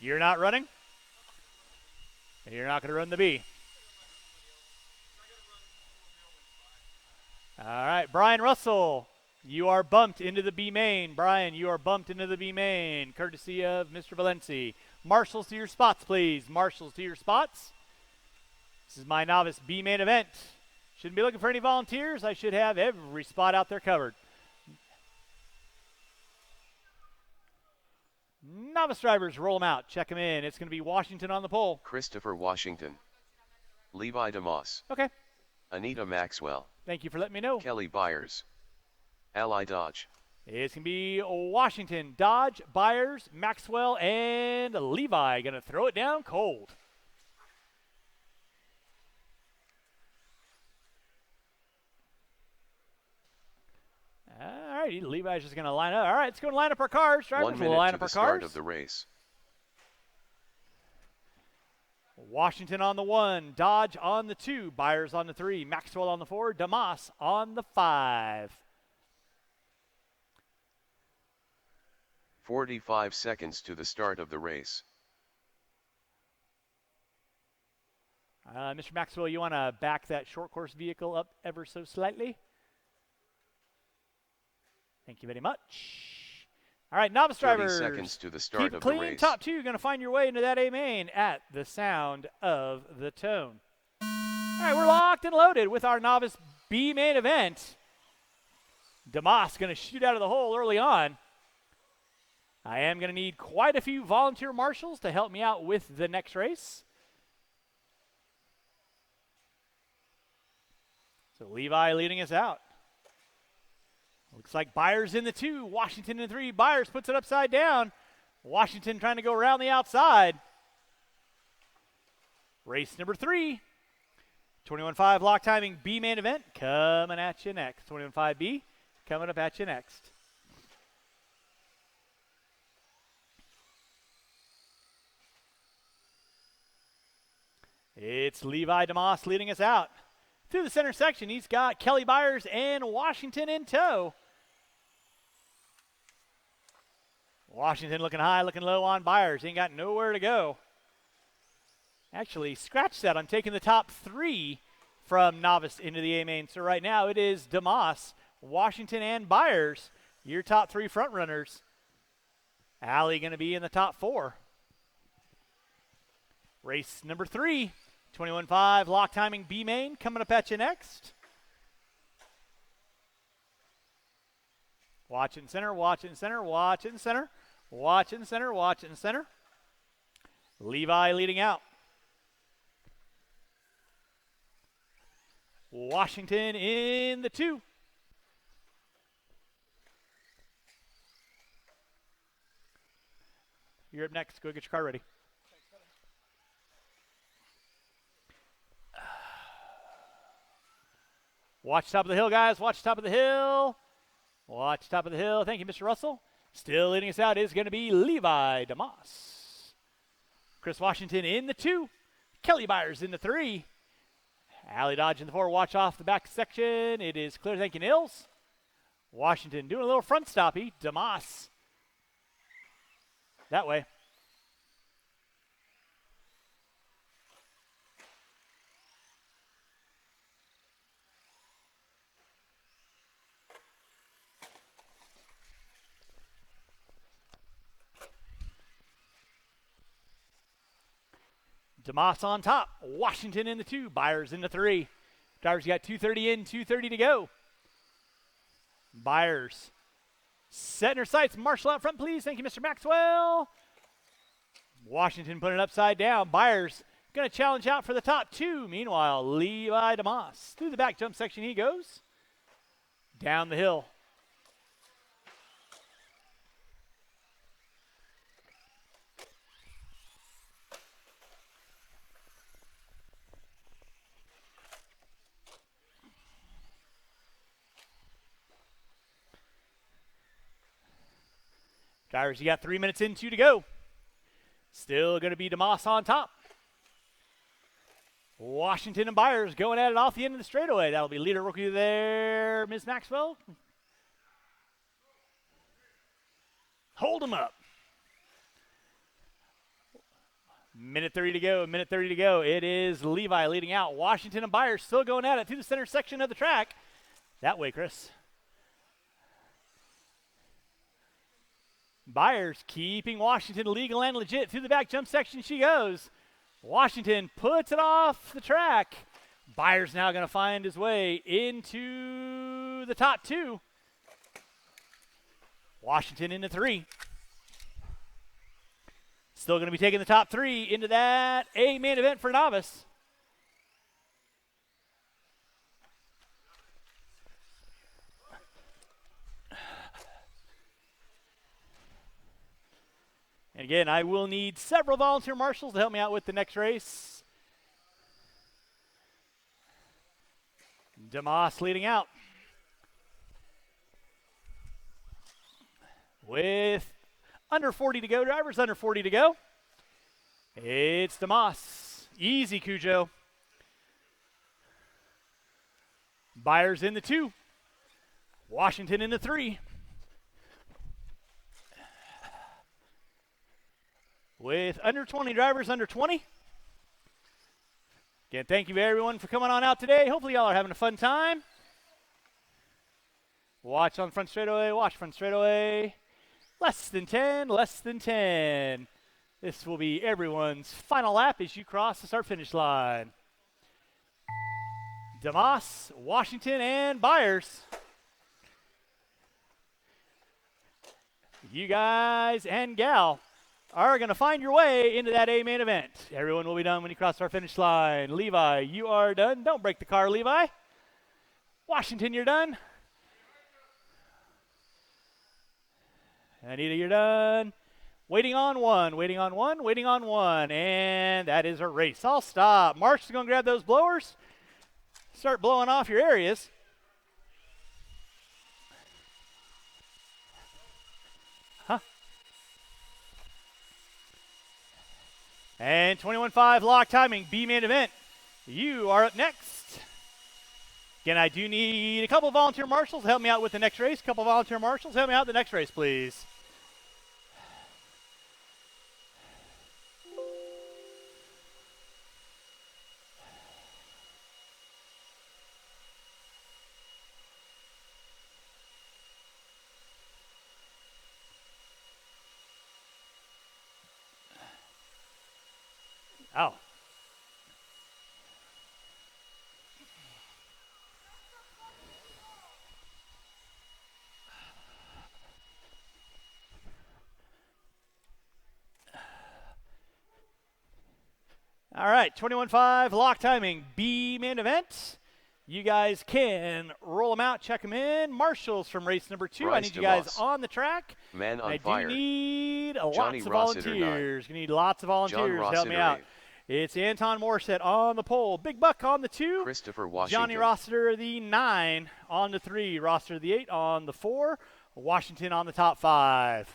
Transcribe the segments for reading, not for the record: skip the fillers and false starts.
You're not running? And you're not going to run the B. All right, Brian Russell, you are bumped into the B main. Brian, you are bumped into the B main, courtesy of Mr. Valenci. Marshals to your spots, please. Marshals to your spots. This is my novice B main event. Shouldn't be looking for any volunteers. I should have every spot out there covered. Novice drivers, roll them out. Check them in. It's going to be Washington on the pole. Christopher Washington. Levi DeMoss. Okay. Anita Maxwell. Thank you for letting me know. Kelly Byers. Ally Dodge. It's going to be Washington, Dodge, Byers, Maxwell, and Levi. Going to throw it down cold. All right, Levi's just going to line up. All right, let's go and line up our cars. Drivers, 1 minute we'll line to up the our start cars. of the race. Washington on the 1, Dodge on the 2, Byers on the 3, Maxwell on the 4, DeMoss on the 5. 45 seconds to the start of the race. Mr. Maxwell, you want to back that short course vehicle up ever so slightly? Thank you very much. All right, novice 30 drivers. seconds to the start Keep it of clean. the race. Top 2 going to find your way into that A main at the sound of the tone. All right, we're locked and loaded with our novice B main event. DeMoss going to shoot out of the hole early on. I am going to need quite a few volunteer marshals to help me out with the next race. So Levi leading us out. Looks like Byers in the 2, Washington in the 3. Byers puts it upside down. Washington trying to go around the outside. Race number 3. 21.5 lock timing B main event coming at you next. 21.5B coming up at you next. It's Levi DeMoss leading us out. Through the center section, he's got Kelly Byers and Washington in tow. Washington looking high, looking low on Byers. He ain't got nowhere to go. Actually, scratch that. I'm taking the top 3 from novice into the A-main. So right now it is DeMoss, Washington, and Byers, your top 3 front runners. Allie going to be in the top 4. Race number 3. 21.5 lock timing B main coming up at you next. Watch it in center, watch it in center, watch it in center, watch it in center, watch it in center. Levi leading out. Washington in the 2. You're up next. Go get your car ready. Watch top of the hill, guys. Watch top of the hill. Watch top of the hill. Thank you, Mr. Russell. Still leading us out is going to be Levi DeMoss. Chris Washington in the 2. Kelly Byers in the 3. Allie Dodge in the 4. Watch off the back section. It is clear. Thank you, Nils. Washington doing a little front stoppy. DeMoss that way. DeMoss on top. Washington in the 2. Byers in the 3. Drivers got 2:30 in, 2:30 to go. Byers setting her sights. Marshal out front, please. Thank you, Mr. Maxwell. Washington putting it upside down. Byers going to challenge out for the top 2. Meanwhile, Levi DeMoss through the back jump section he goes. Down the hill. Drivers, you got 3 minutes in, 2 to go. Still going to be DeMoss on top. Washington and Byers going at it off the end of the straightaway. That'll be leader rookie there, Ms. Maxwell. Hold him up. Minute 30 to go, minute 30 to go. It is Levi leading out. Washington and Byers still going at it through the center section of the track. That way, Chris. Byers keeping Washington legal and legit. Through the back jump section she goes. Washington puts it off the track. Byers now going to find his way into the top two. Washington into three. Still going to be taking the top three into that A main event for novice. And again, I will need several volunteer marshals to help me out with the next race. DeMoss leading out. With under 40 to go, drivers under 40 to go. It's DeMoss. Easy, Cujo. Byers in the two. Washington in the three. With under 20 drivers, under 20. Again, thank you everyone for coming on out today. Hopefully y'all are having a fun time. Watch on front straightaway, watch front straightaway. Less than 10, less than 10. This will be everyone's final lap as you cross the start-finish line. DeMoss, Washington, and Byers. You guys and gal are going to find your way into that A main event. Everyone will be done when you cross our finish line. Levi, you are done. Don't break the car, Levi. Washington, you're done. Anita, you're done. Waiting on one, waiting on one, waiting on one. And that is a race. I'll stop. March is going to grab those blowers. Start blowing off your areas. And 21.5 lock timing, B main event. You are up next. Again, I do need a couple volunteer marshals to help me out with the next race. A couple volunteer marshals, help me out with the next race, please. Oh. All right, 21.5 lock timing, B main event. You guys can roll them out, check them in. Marshals from race number 2. Bryce I need you guys DeMoss. on the track. Man on I fire. do need Johnny lots of Rossiter, volunteers. You need lots of volunteers to help me Rossiter, out. 8. It's Anton Morissette on the pole. Big Buck on the 2. Christopher Washington. Johnny Rossiter, the 9 on the 3. Rossiter, the 8 on the 4. Washington on the top 5.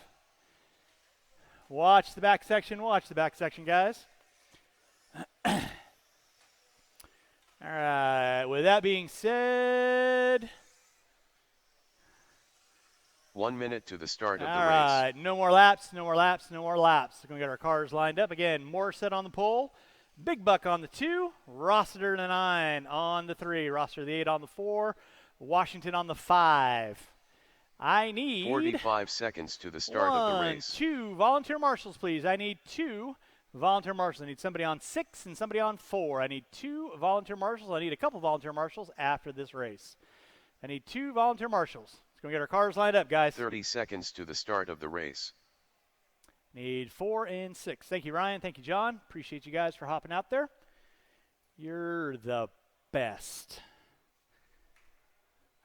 Watch the back section. Watch the back section, guys. All right. With that being said, 1 minute to the start of the all race. right. No more laps. No more laps. No more laps. We're going to get our cars lined up again. Morissette on the pole. Big Buck on the 2. Rossiter the 9 on the 3. Rossiter the 8 on the 4. Washington on the 5. I need 45 seconds to the start of the race. 2 volunteer marshals, please. I need 2 volunteer marshals. I need somebody on 6 and somebody on 4. I need 2 volunteer marshals. I need a couple volunteer marshals after this race. I need 2 volunteer marshals. Let's go get our cars lined up, guys. 30 seconds to the start of the race. Need 4 and 6. Thank you, Ryan. Thank you, John. Appreciate you guys for hopping out there. You're the best.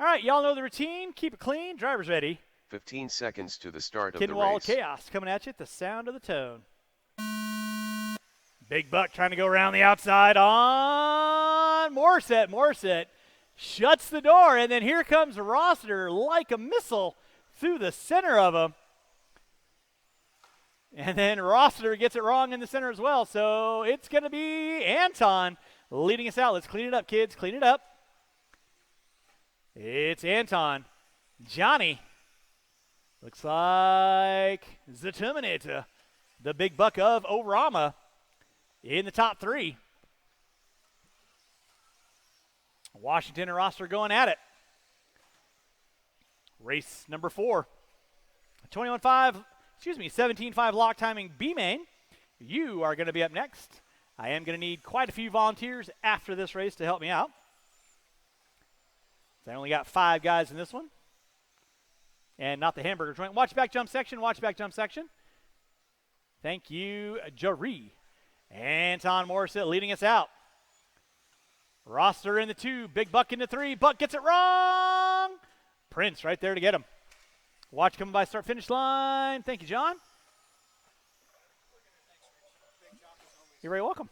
All right, y'all know the routine. Keep it clean. Driver's ready. 15 seconds to the start of the Kinwald race. Kaos coming at you at the sound of the tone. Big Buck trying to go around the outside on Morissette. Morissette shuts the door, and then here comes Rossiter like a missile through the center of him. And then Rossiter gets it wrong in the center as well. So it's going to be Anton leading us out. Let's clean it up, kids. Clean it up. It's Anton. Johnny. Looks like the Terminator. The Big Buck of Orama. in the top 3. Washington and Roster going at it. Race number 4. 17.5 lock timing B main. You are going to be up next. I am going to need quite a few volunteers after this race to help me out. I only got 5 guys in this one. And not the hamburger joint. Watch back jump section. Watch back jump section. Thank you, Jaree. Anton Morissette leading us out. Roster in the 2. Big Buck in the 3. Buck gets it wrong. Prince right there to get him. Watch coming by start finish line. Thank you, John. You're very welcome.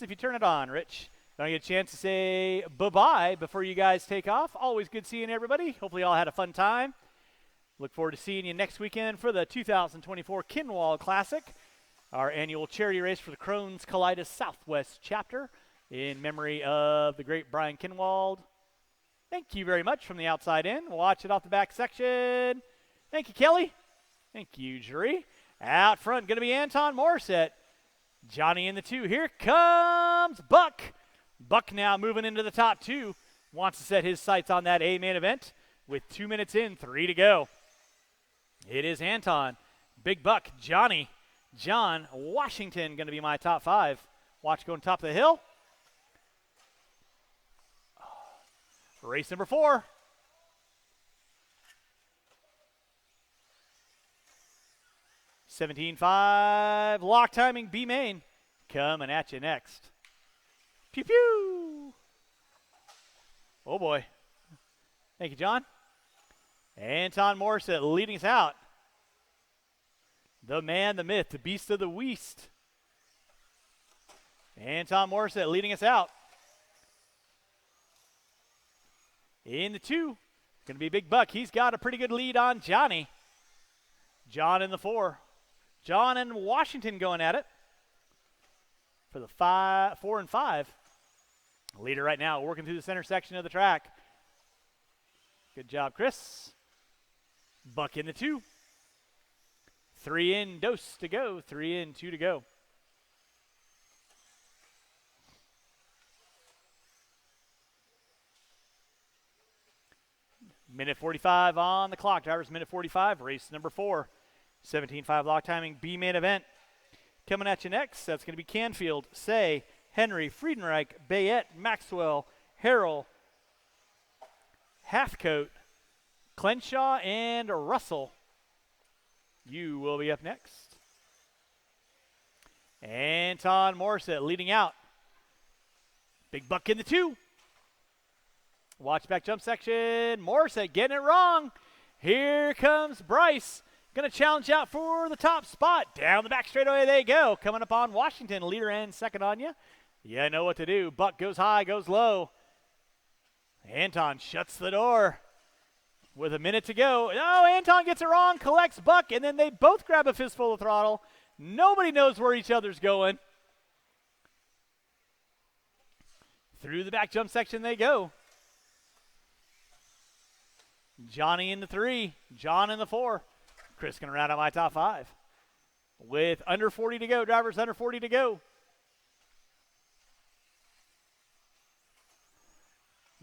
If you turn it on, Rich. Don't get a chance to say bye-bye before you guys take off. Always good seeing everybody. Hopefully you all had a fun time. Look forward to seeing you next weekend for the 2024 Kinwald Classic, our annual charity race for the Crohn's Colitis Southwest chapter in memory of the great Brian Kinwald. Thank you very much from the outside in. Watch it off the back section. Thank you, Kelly. Thank you, Jaree. Out front, going to be Anton Morissette. Johnny in the 2. Here comes Buck. Buck now moving into the top 2. Wants to set his sights on that A main event with 2 minutes in, 3 to go. It is Anton, Big Buck, Johnny, John, Washington going to be my top 5. Watch going top of the hill. Race number 4. $17.5 lock timing B main coming at you next. Pew pew. Oh boy. Thank you, John. Anton Morissette leading us out. The man, the myth, the beast of the West. Anton Morissette leading us out. In the 2, going to be Big Buck. He's got a pretty good lead on Johnny. John in the 4. John and Washington going at it for the 4 and 5. Leader right now working through the center section of the track. Good job, Chris. Buck in the 2. 3 in, dose to go. 3 in, 2 to go. Minute 45 on the clock. Drivers, minute 45. Race number 4. 17.5 lock timing B main event. Coming at you next, that's going to be Canfield, Say, Henry, Friedenreich, Bayette, Maxwell, Harrell, Hathcote, Clenshaw, and Russell. You will be up next. Anton Morissette leading out. Big Buck in the 2. Watch back jump section. Morissette getting it wrong. Here comes Bryce. Going to challenge out for the top spot. Down the back straightaway they go. Coming up on Washington. Leader and second on you. You know what to do. Buck goes high, goes low. Anton shuts the door with a minute to go. Oh, Anton gets it wrong, collects Buck, and then they both grab a fistful of throttle. Nobody knows where each other's going. Through the back jump section they go. Johnny in the 3, John in the 4. Chris going to round out my top 5. With under 40 to go, drivers under 40 to go.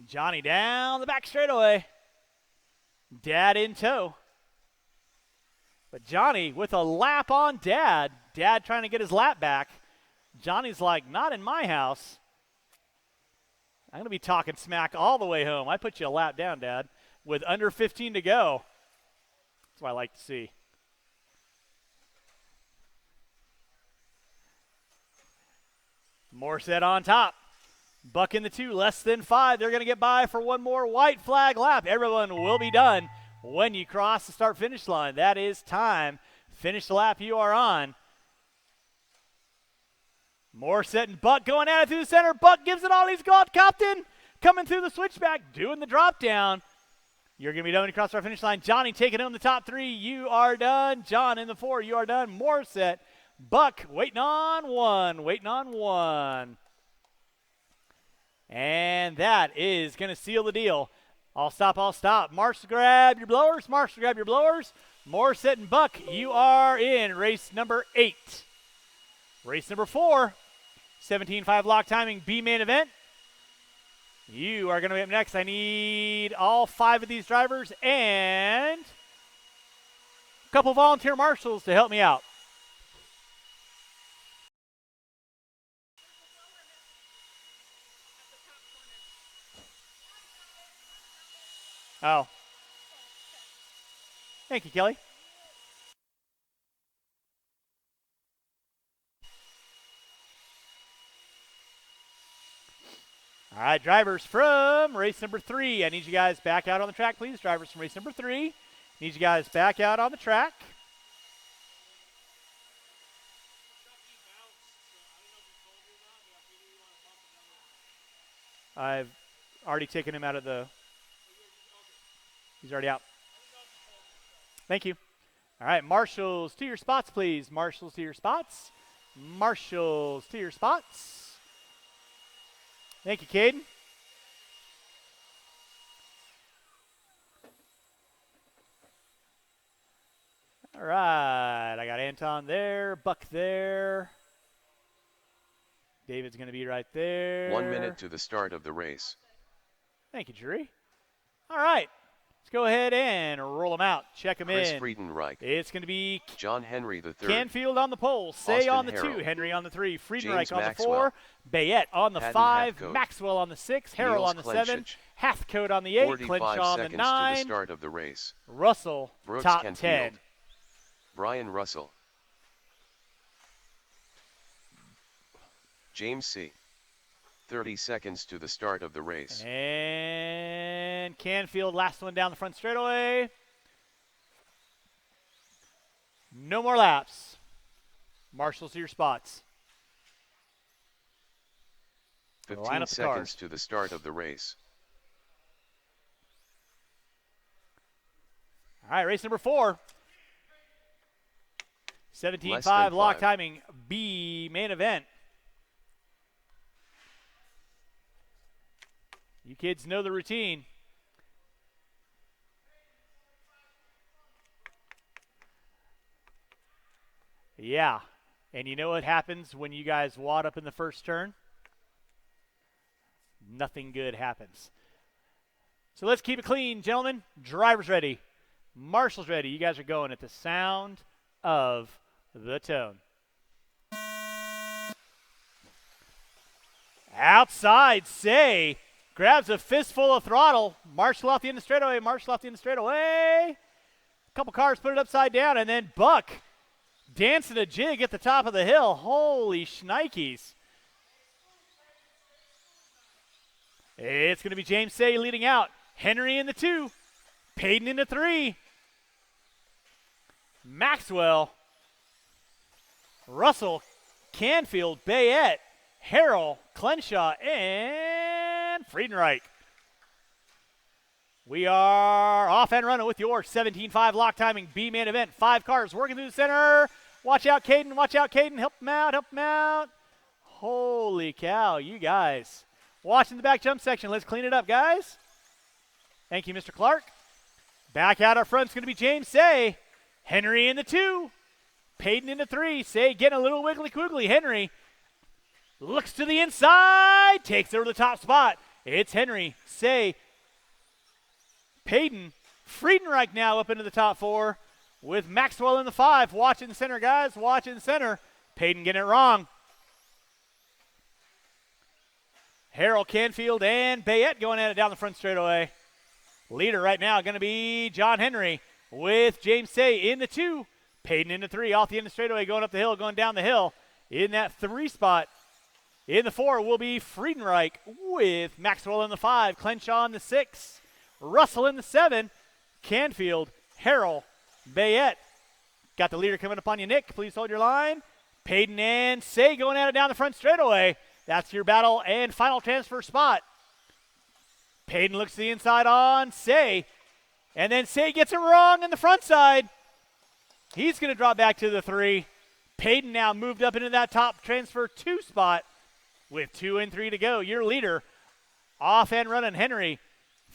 Johnny down the back straightaway. Dad in tow. But Johnny with a lap on Dad. Dad trying to get his lap back. Johnny's like, not in my house. I'm going to be talking smack all the way home. I put you a lap down, Dad. With under 15 to go. That's what I like to see. Morissette on top. Buck in the 2, less than 5. They're going to get by for one more white flag lap. Everyone will be done when you cross the start-finish line. That is time. Finish the lap you are on. Morissette and Buck going at it through the center. Buck gives it all. He's got Compton coming through the switchback, doing the drop down. You're going to be done when you cross our finish line. Johnny taking home the top 3. You are done. John in the 4. You are done. Morissette. Buck waiting on 1. Waiting on 1. And that is going to seal the deal. All stop, all stop. Marshall, grab your blowers. Marshall, grab your blowers. Morissette and Buck, you are in race number 8. Race number 4, 17.5 lock timing B main event. You are going to be up next. I need all 5 of these drivers and a couple volunteer marshals to help me out. Oh. Thank you, Kelly. All right, drivers from race number 3. I need you guys back out on the track, please. Drivers from race number 3. Need you guys back out on the track. I've already taken him out of the... He's already out. Thank you. All right, marshals to your spots, please. Marshals to your spots. Marshals to your spots. Thank you, Caden. All right, I got Anton there, Buck there. David's going to be right there. 1 minute to the start of the race. Thank you, Jury. All right, let's go ahead and roll them out. Check them Chris in. Friedenreich. It's going to be John Henry III. Canfield on the pole. Say Austin on the Harrell. 2. Henry on the 3. Friedenreich James on the Maxwell. 4. Bayette on the Patton 5. Hathcote. Maxwell on the 6. Harrell Niels on the 7. Klenchich. Hathcote on the 8. 45 Clinch on the seconds 9. to the start of the race. Russell, Brooks top Kenfield. 10. Brian Russell. James C. 30 seconds to the start of the race. And Canfield, last one down the front straightaway. No more laps. Marshals to your spots. 15 Line up the seconds cars. to the start of the race. All right, race number 4. Less 17.5 than lock 5. timing B main event. You kids know the routine. Yeah, and you know what happens when you guys wad up in the first turn? Nothing good happens. So let's keep it clean, gentlemen. Drivers ready. Marshals ready. You guys are going at the sound of the tone. Outside, Say grabs a fistful of throttle. Marshall off the end of the straightaway. Marshall off the end of the straightaway. A couple cars put it upside down, and then Buck dancing a jig at the top of the hill. Holy shnikes. It's going to be James Say leading out. Henry in the 2. Payton in the 3. Maxwell. Russell. Canfield. Bayette. Harrell. Clenshaw. And Friedenreich. We are off and running with your 17.5 lock timing B main event. 5 cars working through the center. Watch out, Caden. Watch out, Caden. Help him out. Help him out. Holy cow, you guys. Watching the back jump section. Let's clean it up, guys. Thank you, Mr. Clark. Back out our front's going to be James Say. Henry in the 2. Payton in the 3. Say getting a little wiggly-quiggly. Henry looks to the inside. Takes over the top spot. It's Henry. Say. Payton. Friedenreich now up into the top 4 with Maxwell in the 5. Watch in the center, guys. Watch in the center. Payton getting it wrong. Harrell, Canfield, and Bayette going at it down the front straightaway. Leader right now going to be John Henry with James Say in the 2. Payton in the 3. Off the end of the straightaway, going up the hill, going down the hill. In that 3 spot. In the 4 will be Friedenreich with Maxwell in the 5. Clenshaw in the 6. Russell in the 7. Canfield, Harrell, Bayette. Got the leader coming up on you, Nick. Please hold your line. Payton and Say going at it down the front straightaway. That's your battle and final transfer spot. Payton looks to the inside on Say. And then Say gets it wrong in the front side. He's going to drop back to the 3. Payton now moved up into that top transfer 2 spot with 2 and 3 to go. Your leader off and running Henry.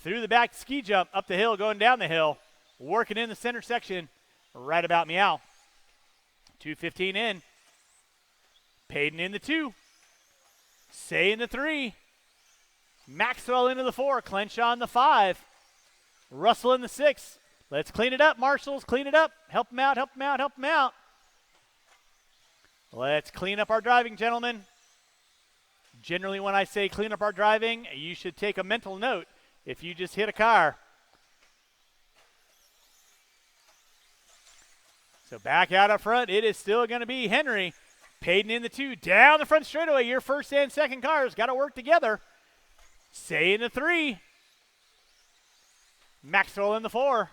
through the back ski jump, up the hill, going down the hill, working in the center section, right about meow. 2:15 in. Payton in the 2. Say in the 3. Maxwell into the 4. Clenshaw in the 5. Russell in the 6. Let's clean it up, Marshals. Clean it up. Help them out, help them out, help them out. Let's clean up our driving, gentlemen. Generally, when I say clean up our driving, you should take a mental note if you just hit a car. So back out up front, it is still going to be Henry. Payton in the 2, down the front straightaway. Your first and second cars got to work together. Say in the 3. Maxwell in the 4.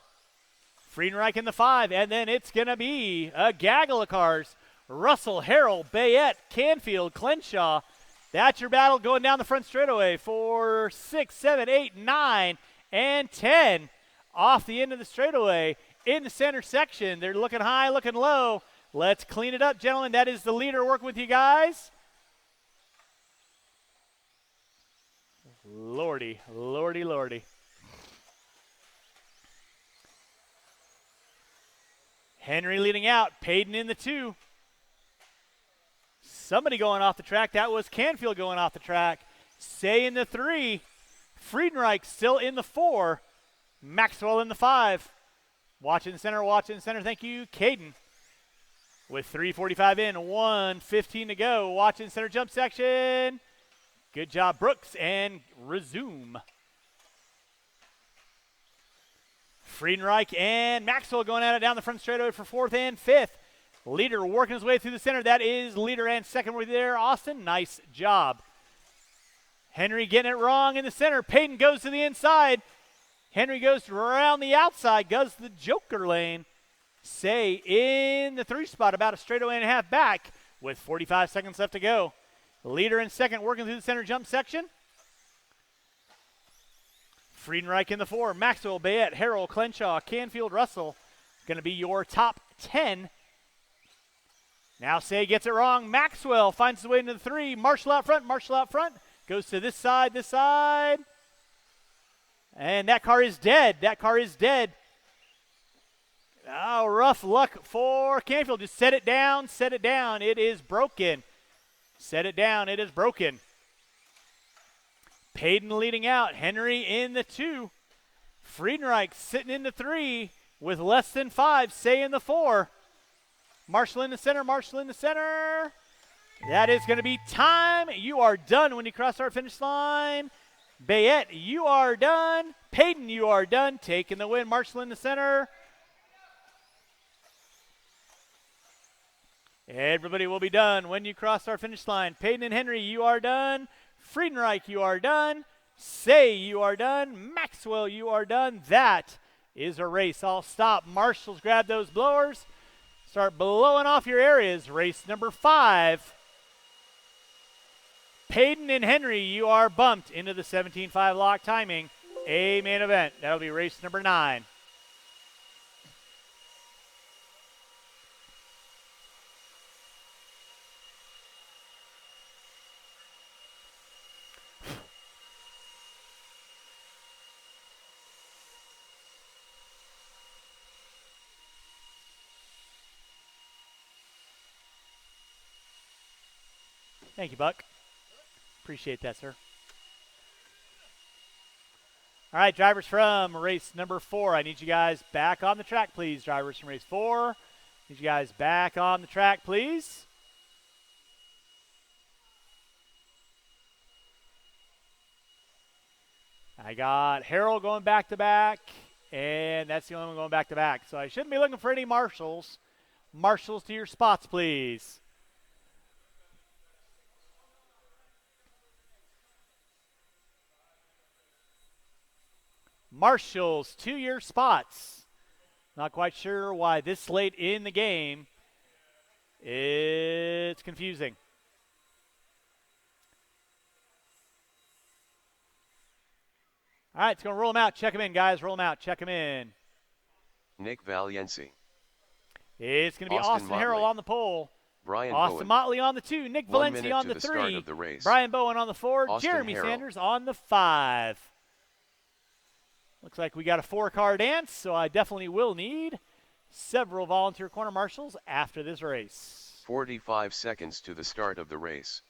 Friedenreich in the 5. And then it's going to be a gaggle of cars. Russell, Harrell, Bayette, Canfield, Clenshaw. That's your battle going down the front straightaway for 6, 7, 8, 9, and 10. Off the end of the straightaway in the center section. They're looking high, looking low. Let's clean it up, gentlemen. That is the leader working with you guys. Lordy, lordy, lordy. Henry leading out. Payton in the 2. Somebody going off the track. That was Canfield going off the track. Say in the 3. Friedenreich still in the 4. Maxwell in the 5. Watching center, watching center. Thank you, Caden. With 3:45 in, 1:15 to go. Watching center jump section. Good job, Brooks, and resume. Friedenreich and Maxwell going at it down the front straightaway for 4th and 5th. Leader working his way through the center. That is leader and second with there. Austin, nice job. Henry getting it wrong in the center. Payton goes to the inside. Henry goes around the outside, goes to the Joker lane. Say in the 3 spot, about a straightaway and a half back with 45 seconds left to go. Leader in second working through the center jump section. Friedenreich in the 4. Maxwell, Bayette, Harrell, Clenshaw, Canfield, Russell. Going to be your top 10. Now Say gets it wrong. Maxwell finds his way into the 3. Marshall out front, Marshall out front. Goes to this side, this side. And that car is dead. That car is dead. Oh, rough luck for Canfield. Just set it down, set it down. It is broken. Set it down, it is broken. Payton leading out. Henry in the 2. Friedenreich sitting in the 3 with less than 5. Say in the 4. Marshall in the center, Marshall in the center. That is going to be time. You are done when you cross our finish line. Bayette, you are done. Payton, you are done. Taking the win. Marshall in the center. Everybody will be done when you cross our finish line. Payton and Henry, you are done. Friedenreich, you are done. Say, you are done. Maxwell, you are done. That is a race. I'll stop. Marshals, grab those blowers. Start blowing off your areas. Race number 5. Payton and Henry, you are bumped into the 17.5 lock timing. A main event. That'll be race number 9. Thank you, Buck. Appreciate that, sir. All right, drivers from race number 4. I need you guys back on the track, please. Drivers from race 4. Need you guys back on the track, please. I got Harrell going back to back, and that's the only one going back to back. So I shouldn't be looking for any marshals. Marshals to your spots, please. Marshals to your spots. Not quite sure why this late in the game. It's confusing. All right, it's going to roll them out. Check them in, guys. Roll them out. Check them in. Nick Valiency. It's going to be Austin Harrell on the pole. Brian Austin Bowen. Motley on the 2. Nick 1 Valenci minute on to the the start 3. of the race. Brian Bowen on the 4. Austin Jeremy Harrell. Sanders on the 5. Looks like we got a 4-car dance, so I definitely will need several volunteer corner marshals after this race. 45 seconds to the start of the race.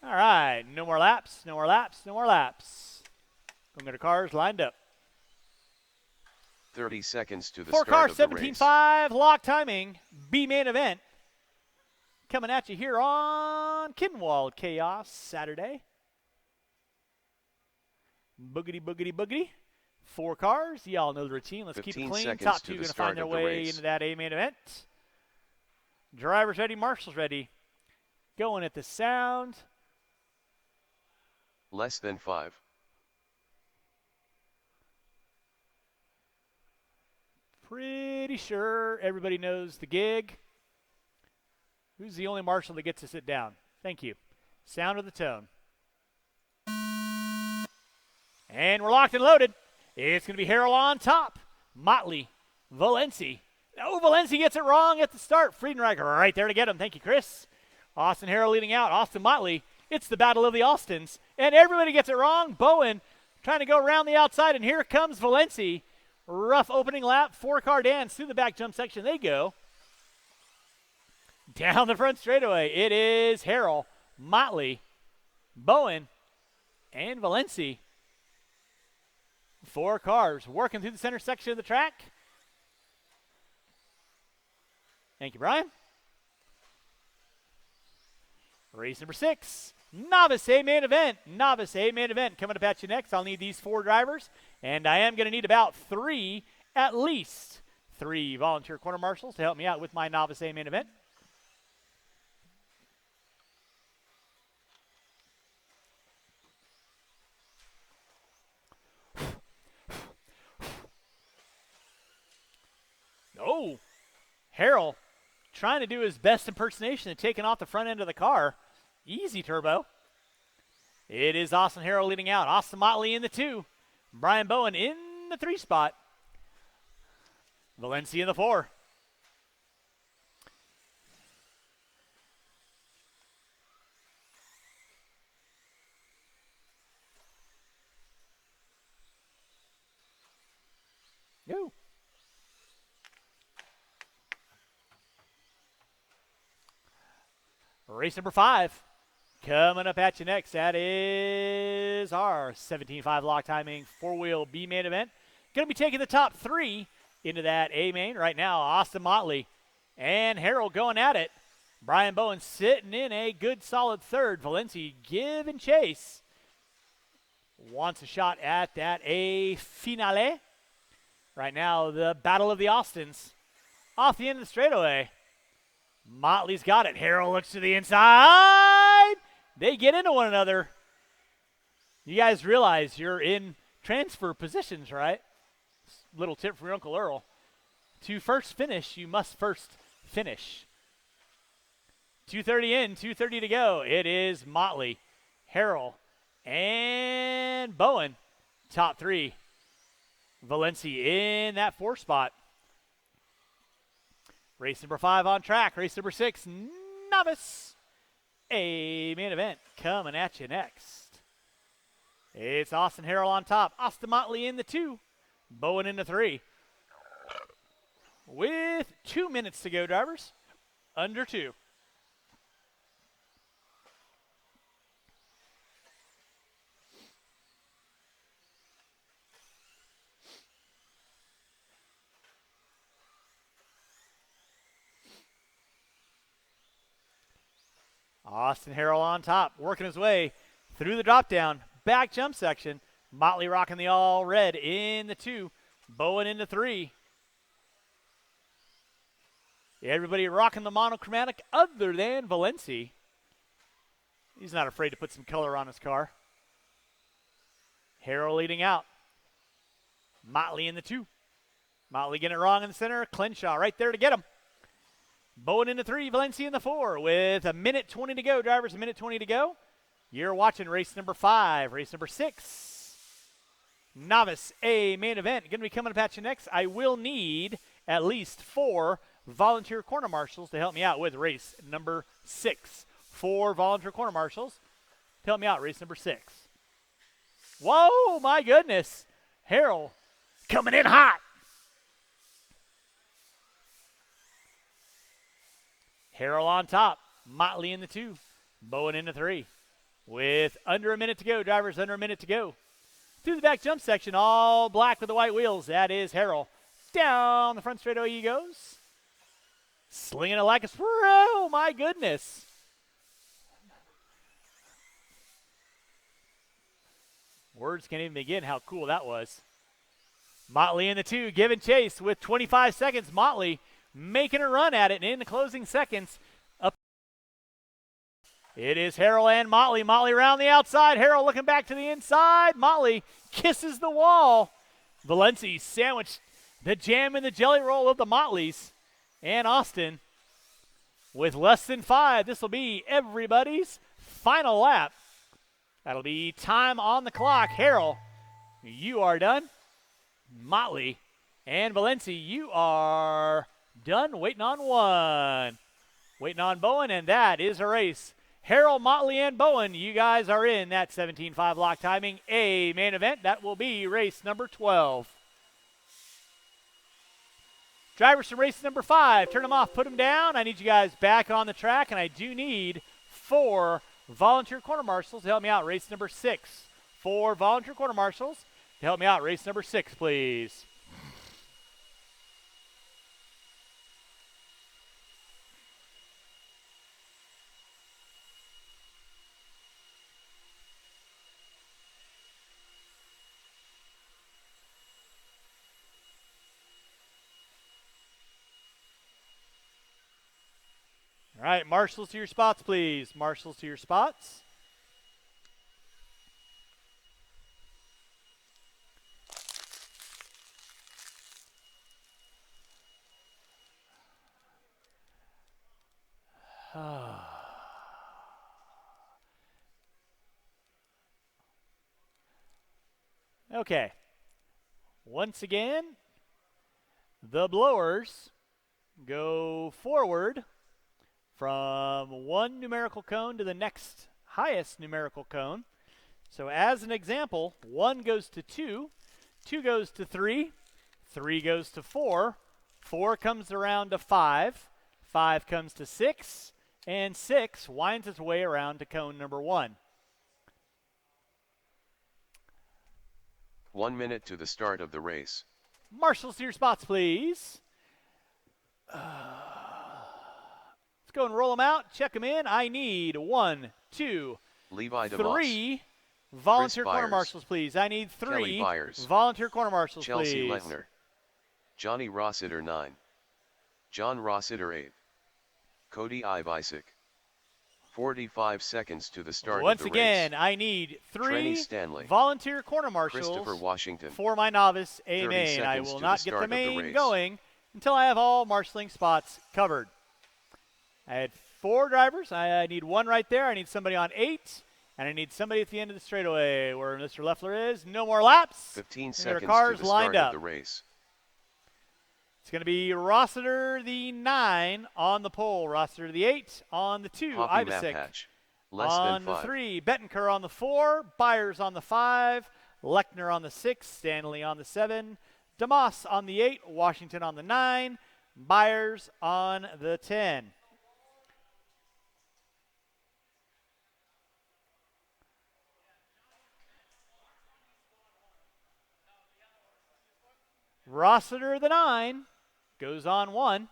All right, no more laps, no more laps, no more laps. Go get our cars lined up. 30 seconds to the 4 start car, of the race. 17.5 lock timing, B main event. Coming at you here on Kinwald Kaos Saturday. Boogity, boogity, boogity. 4 cars. Y'all know the routine. Let's keep it clean. Top 2 going to find their way into that A main event. Drivers ready, marshals ready. Going at the sound. Less than 5. Pretty sure everybody knows the gig. Who's the only marshal that gets to sit down? Thank you. Sound of the tone. And we're locked and loaded. It's going to be Harrell on top. Motley, Valenci. Oh, Valenci gets it wrong at the start. Friedenreich right there to get him. Thank you, Chris. Austin Harrell leading out. Austin Motley. It's the battle of the Austins. And everybody gets it wrong. Bowen trying to go around the outside. And here comes Valenci. Rough opening lap. 4-car dance through the back jump section. They go. Down the front straightaway, it is Harrell, Motley, Bowen, and Valenci. 4 cars working through the center section of the track. Thank you, Brian. Race number 6, Novice A main event. Novice A main event coming up at you next. I'll need these 4 drivers, and I am going to need about 3, at least 3 volunteer corner marshals to help me out with my Novice A main event. Oh, Harrell trying to do his best impersonation and taking off the front end of the car. Easy, Turbo. It is Austin Harrell leading out. Austin Motley in the 2. Brian Bowen in the 3 spot. Valenci in the 4. No. Race number 5 coming up at you next. That is our 17.5 lock timing 4-wheel B main event. Going to be taking the top 3 into that A main right now. Austin Motley and Harrell going at it. Brian Bowen sitting in a good solid 3rd. Valenci giving chase. Wants a shot at that A finale. Right now, the battle of the Austins off the end of the straightaway. Motley's got it. Harrell looks to the inside. They get into one another. You guys realize you're in transfer positions, right? Little tip from your Uncle Earl. To first finish, you must first finish. 2:30 in, 2:30 to go. It is Motley, Harrell, and Bowen. Top 3. Valenci in that 4 spot. Race number 5 on track. Race number 6, Novice A main event coming at you next. It's Austin Harrell on top. Austin Motley in the 2. Bowen in the 3. With 2 minutes to go, drivers. Under 2. Austin Harrell on top, working his way through the drop down, back jump section. Motley rocking the all red in the 2. Bowen in the 3. Everybody rocking the monochromatic other than Valenci. He's not afraid to put some color on his car. Harrell leading out. Motley in the 2. Motley getting it wrong in the center. Clenshaw right there to get him. Bowen in the 3, Valenci in the 4 with a minute 20 to go. Drivers, a minute 20 to go. You're watching race number 5, race number 6. Novice A main event. Going to be coming up at you next. I will need at least 4 volunteer corner marshals to help me out with race number 6. 4 volunteer corner marshals. help me out, race number 6. Whoa, my goodness. Harold coming in hot. Harold on top. Motley in the 2. Bowen in the 3. With under a minute to go. Drivers under a minute to go. Through the back jump section, all black with the white wheels. That is Harold. Down the front straightaway he goes. Slinging it like a sprue. Oh, my goodness. Words can't even begin how cool that was. Motley in the 2, giving chase with 25 seconds. Motley making a run at it, and in the closing seconds, up. It is Harold and Motley. Motley around the outside. Harold looking back to the inside. Motley kisses the wall. Valencia sandwiched the jam and the jelly roll of the Motleys. And Austin, with less than 5, this will be everybody's final lap. That'll be time on the clock. Harold, you are done. Motley and Valencia, you are done. Waiting on one. Waiting on Bowen, and that is a race. Harold, Motley, and Bowen, you guys are in that 17.5 lock timing A main event. That will be race number 12. Drivers from race number 5, turn them off, put them down. I need you guys back on the track, and I do need 4 volunteer quarter marshals to help me out. Race number 6. 4 volunteer quarter marshals to help me out. Race number 6, please. All right, marshals to your spots, please. Marshals to your spots. Okay. Once again, the blowers go forward from one numerical cone to the next highest numerical cone. So as an example, 1 goes to 2, 2 goes to 3, 3 goes to 4, 4 comes around to 5, 5 comes to 6, and 6 winds its way around to cone number 1. 1 minute to the start of the race. Marshals to your spots, please. Let's go and roll them out, check them in. I need 1, 2, Levi 3 volunteer corner marshals, please. I need 3 volunteer corner marshals, Chelsea please. Lechner. Johnny Rossiter 9. John Rossiter 8. Cody Ivisic. 45 seconds to the start of the race. Once again, I need 3 Stanley. volunteer corner marshals Christopher Washington. for my novice A main. I will not get the main going until I have all marshaling spots covered. I had 4 drivers. I need 1 right there. I need somebody on 8. And I need somebody at the end of the straightaway where Mr. Leffler is. No more laps. 15 seconds cars to the start lined up. of the race. It's going to be Rossiter the 9 on the pole. Rossiter the 8 on the 2. Ivisic on the 3. Bettenker on the 4. Byers on the 5. Lechner on the 6. Stanley on the 7. DeMoss on the 8. Washington on the 9. Byers on the 10. Rossiter the 9 goes on 1.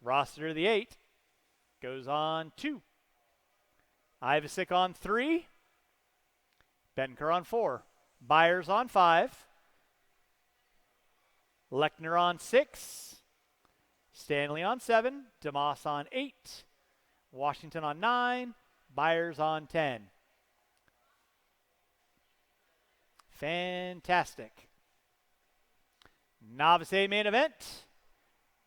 Rossiter the 8 goes on 2. Ivisic on 3. Bettenker on 4. Byers on 5. Lechner on 6. Stanley on 7. DeMoss on 8. Washington on 9. Byers on 10. Fantastic. Novice A main event.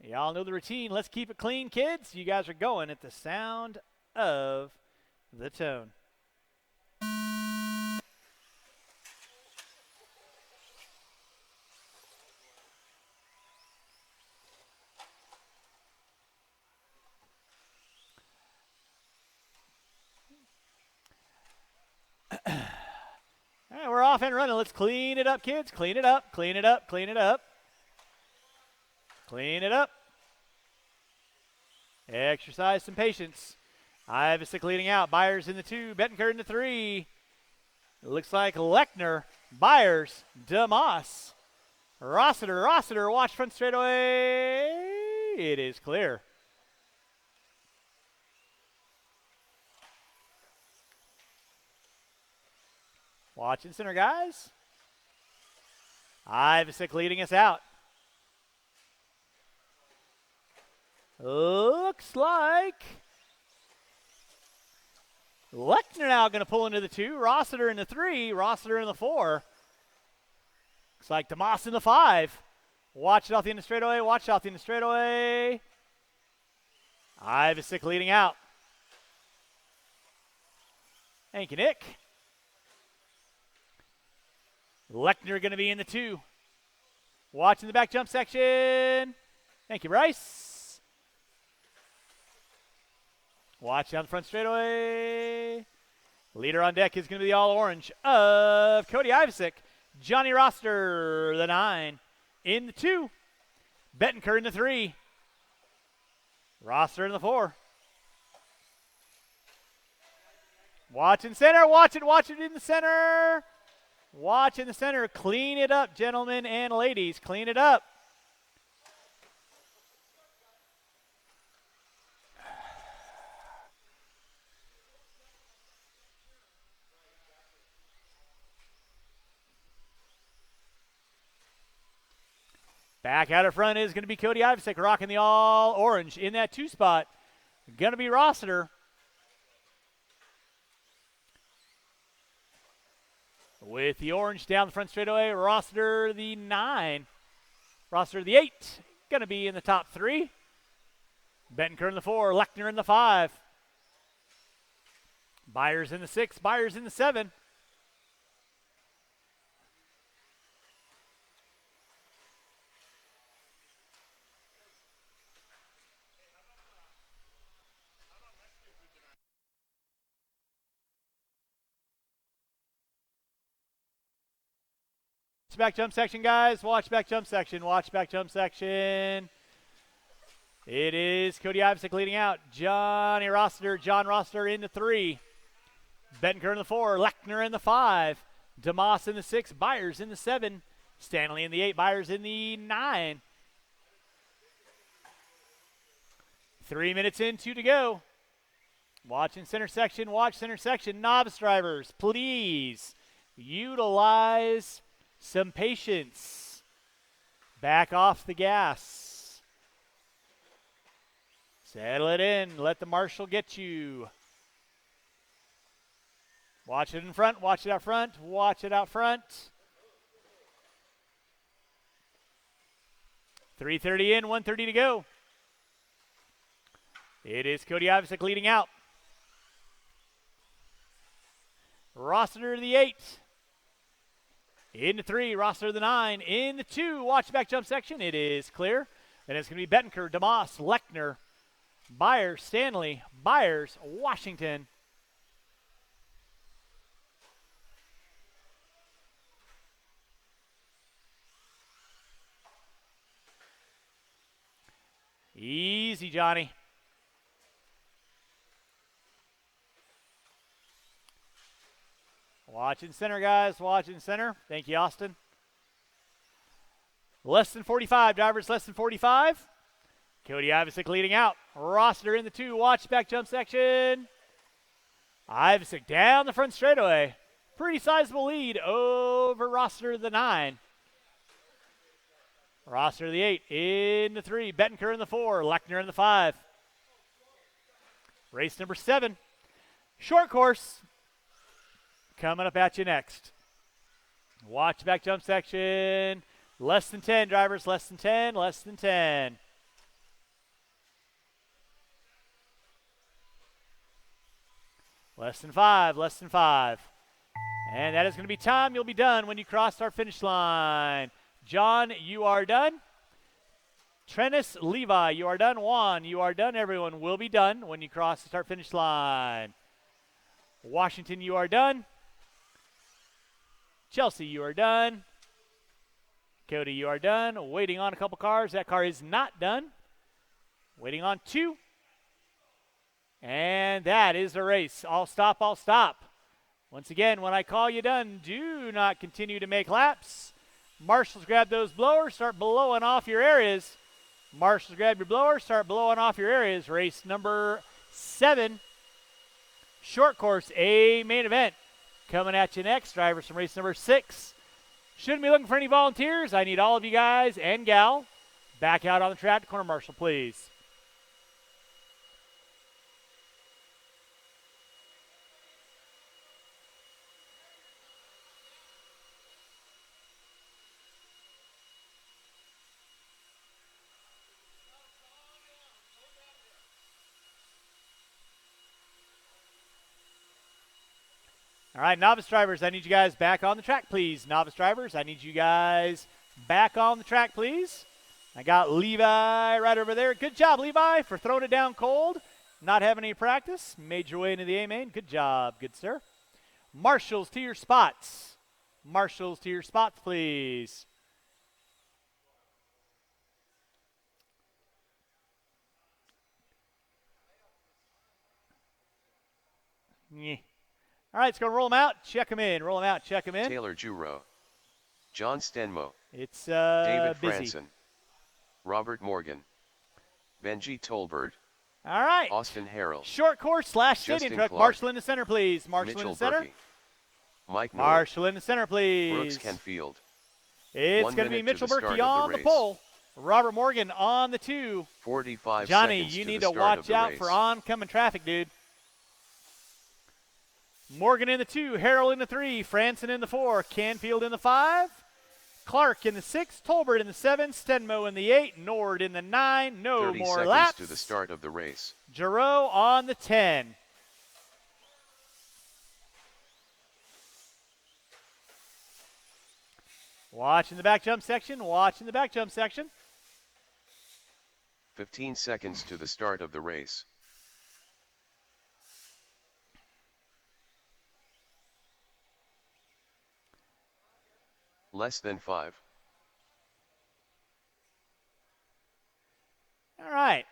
Y'all know the routine. Let's keep it clean, kids. You guys are going at the sound of the tone. off and running. Let's clean it up, kids. Clean it up, clean it up, clean it up. Clean it up. Exercise some patience. Ivisic leading out. Byers in the 2. Bettenker in the 3. It looks like Lechner, Byers, DeMoss. Rossiter, watch front straightaway. It is clear. Watching center, guys. Ivisic leading us out. Looks like Lechner now going to pull into the 2. Rossiter in the 3. Rossiter in the 4. Looks like DeMoss in the 5. Watch it off the end of straightaway. Watch it off the end of straightaway. Ivisic leading out. Thank you, Nick. Lechner going to be in the 2. Watching the back jump section. Thank you, Bryce. Watch down the front straightaway. Leader on deck is going to be the all-orange of Cody Ivisic. Johnny Roster, the 9. In the 2. Bettenker in the 3. Roster in the 4. Watch in center. Watch it in the center. Watch in the center. Clean it up, gentlemen and ladies. Clean it up. Back out of front is going to be Cody Ivisic rocking the all-orange in that 2 spot. Going to be Rossiter. With the orange down the front straightaway, Rossiter the 9. Rossiter the 8. Going to be in the top 3. Bettenker in the 4. Lechner in the 5. Byers in the 6. Byers in the 7. Back jump section, guys. Watch back jump section. Watch back jump section. It is Cody Ivisic leading out. John Rossiter in the 3. Bettenker in the 4. Lechner in the 5. DeMoss in the 6. Byers in the 7. Stanley in the 8. Byers in the 9. 3 minutes in, 2 to go. Watching center section. Watch center section. Novice drivers, please utilize some patience. Back off the gas. Settle it in. Let the marshal get you. Watch it in front. Watch it out front. Watch it out front. 3:30 in, 1:30 to go. It is Cody Ivisic leading out. Rossiter the 8. In the 3, Rossiter the 9. In the 2, watch back jump section. It is clear. And it's going to be Bettenker, DeMoss, Lechner, Byers, Stanley, Byers, Washington. Easy, Johnny. Watching center, guys. Watching center. Thank you, Austin. Less than 45. Drivers less than 45. Cody Ivisic leading out. Rossiter in the 2. Watch back jump section. Ivisic down the front straightaway. Pretty sizable lead over Rossiter the 9. Rossiter the 8 in the 3. Bettenker in the 4. Lechner in the 5. Race number 7. Short course. Coming up at you next. Watch back jump section. Less than 10, drivers. Less than 10. Less than 10. Less than 5. Less than 5. And that is going to be time. You'll be done when you cross our finish line. John, you are done. Trennis, Levi, you are done. Juan, you are done. Everyone will be done when you cross the start finish line. Washington, you are done. Chelsea, you are done. Cody, you are done. Waiting on a couple cars. That car is not done. Waiting on 2. And that is the race. All stop, all stop. Once again, when I call you done, do not continue to make laps. Marshals, grab those blowers. Start blowing off your areas. Marshals, grab your blower. Start blowing off your areas. Race number 7. Short course, A main event. Coming at you next. Drivers from race number 6. Shouldn't be looking for any volunteers. I need all of you guys and gal back out on the track to corner marshal, please. All right, novice drivers, I need you guys back on the track, please. Novice drivers, I need you guys back on the track, please. I got Levi right over there. Good job, Levi, for throwing it down cold, not having any practice. Made your way into the A-main. Good job, good sir. Marshals to your spots. Marshals to your spots, please. Yeah. All right, it's going to roll them out, check them in. Roll them out, check them in. Taylor Juro. John Stenmo. It's David busy. Franson. Robert Morgan. Benji Tolbert. All right. Austin Harrell. Short course / stadium Justin truck. Clark. Marshall in the center, please. Marshall Mitchell in the center. Berkey. Mike Miller. Marshall in the center, please. Brooks Kenfield. It's 1 going to be minute to Mitchell the start Berkey of the on the race. pole. Robert Morgan on the 2. 45 Johnny, seconds you to need the to start watch of the out race. for oncoming traffic, dude. Morgan in the 2, Harrell in the 3, Franson in the 4, Canfield in the 5, Clark in the 6, Tolbert in the 7, Stenmo in the 8, Nord in the 9. No 30 more seconds laps. to the start of the race. Giroux on the 10. Watching the back jump section, watching the back jump section. 15 seconds to the start of the race. Less than 5. All right.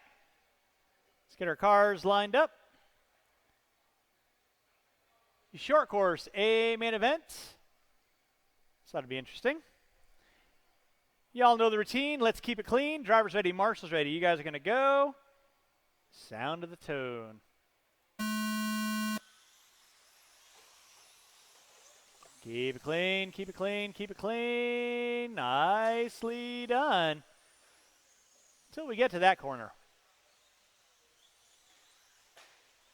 Let's get our cars lined up. Short course, A main event. This ought to be interesting. Y'all know the routine. Let's keep it clean. Drivers ready, marshals ready. You guys are going to go. Sound of the tone. Keep it clean, keep it clean, keep it clean. Nicely done. Until we get to that corner.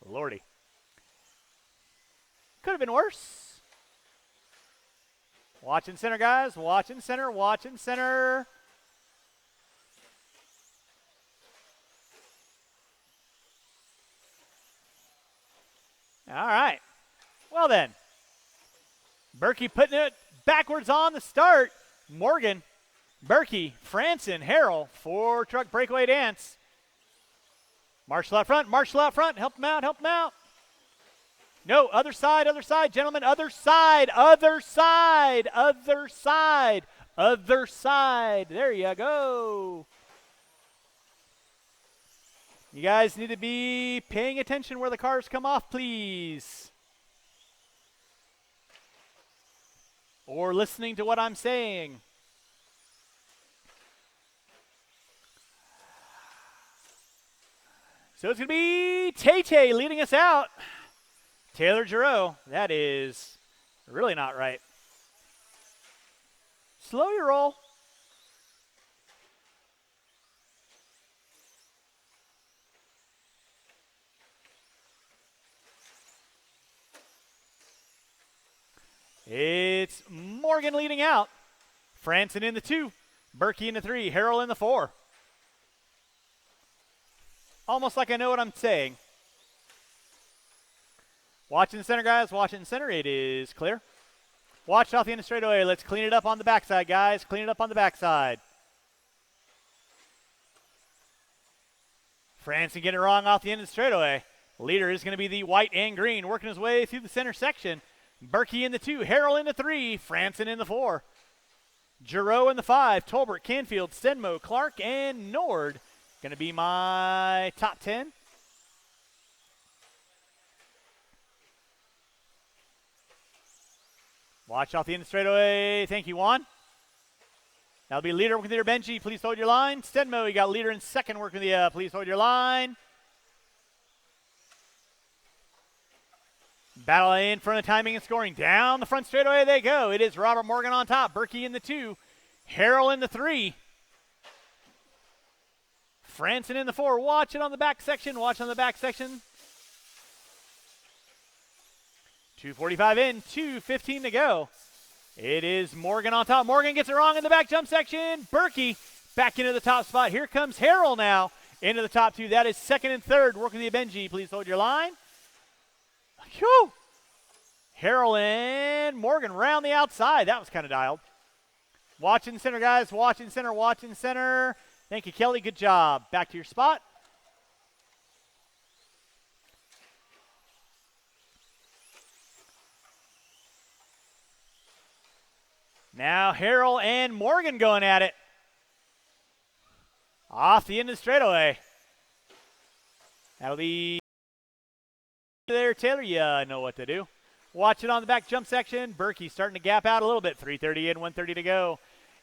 Lordy. Could have been worse. Watching center, guys. Watching center, watching center. All right. Well then. Berkey putting it backwards on the start. Morgan, Berkey, Franson, Harrell, 4-truck breakaway dance. Marshall out front, Marshall out front. Help him out, help him out. No, other side, gentlemen. Other side, other side, other side, other side. There you go. You guys need to be paying attention where the cars come off, please. Or listening to what I'm saying. So it's going to be Tay-Tay leading us out. Taylor Giroux. That is really not right. Slow your roll. It's Morgan leading out. Franson in the 2. Berkey in the 3. Harrell in the 4. Almost like I know what I'm saying. Watching the center, guys. Watching the center. It is clear. Watch off the end of straightaway. Let's clean it up on the backside, guys. Clean it up on the backside. Franson getting it wrong off the end of the straightaway. Leader is going to be the white and green, working his way through the center section. Berkey in the 2, Harrell in the 3, Franson in the 4. Giroux in the 5, Tolbert, Canfield, Stenmo, Clark, and Nord. Going to be my top 10. Watch off the end of straightaway. Thank you, Juan. That'll be leader working with leader Benji. Please hold your line. Stenmo, you got leader in second working with the please hold your line. Battle in front of timing and scoring. Down the front straightaway they go. It is Robert Morgan on top. Berkey in the 2. Harrell in the 3. Franson in the 4. Watch it on the back section. Watch on the back section. 2:45 in. 2:15 to go. It is Morgan on top. Morgan gets it wrong in the back jump section. Berkey back into the top spot. Here comes Harrell now into the top 2. That is second and third. Working the Benji. Please hold your line. Whew. Harrell and Morgan round the outside. That was kind of dialed. Watching center, guys. Watching center. Watching center. Thank you, Kelly. Good job. Back to your spot. Now Harrell and Morgan going at it. Off the end of the straightaway. That'll be there, Taylor. Yeah, I know what to do. Watch it on the back jump section. Berkey starting to gap out a little bit. 3:30 in, 1:30 to go.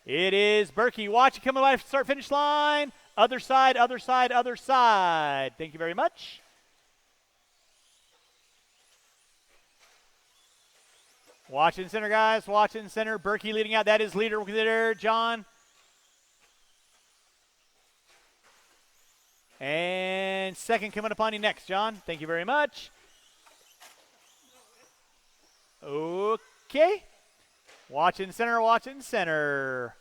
It is Berkey. Watch it coming by start finish line. Other side, other side, other side. Thank you very much. Watching center, guys. Watching center. Berkey leading out. That is leader there, John. And second coming upon you next, John. Thank you very much. Okay. Watching center, watching center.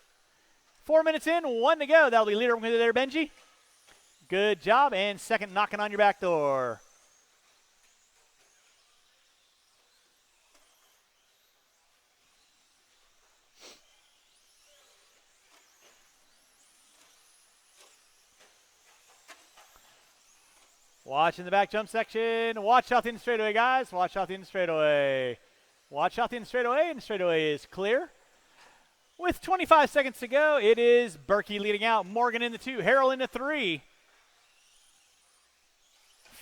4 minutes in, 1 to go. That'll be leader there, Benji. Good job. And second knocking on your back door. Watch in the back jump section. Watch out the end straightaway, guys. Watch out the end straightaway. Watch out the end straightaway, and straightaway is clear. With 25 seconds to go, it is Berkey leading out. Morgan in the 2, Harrell in the 3.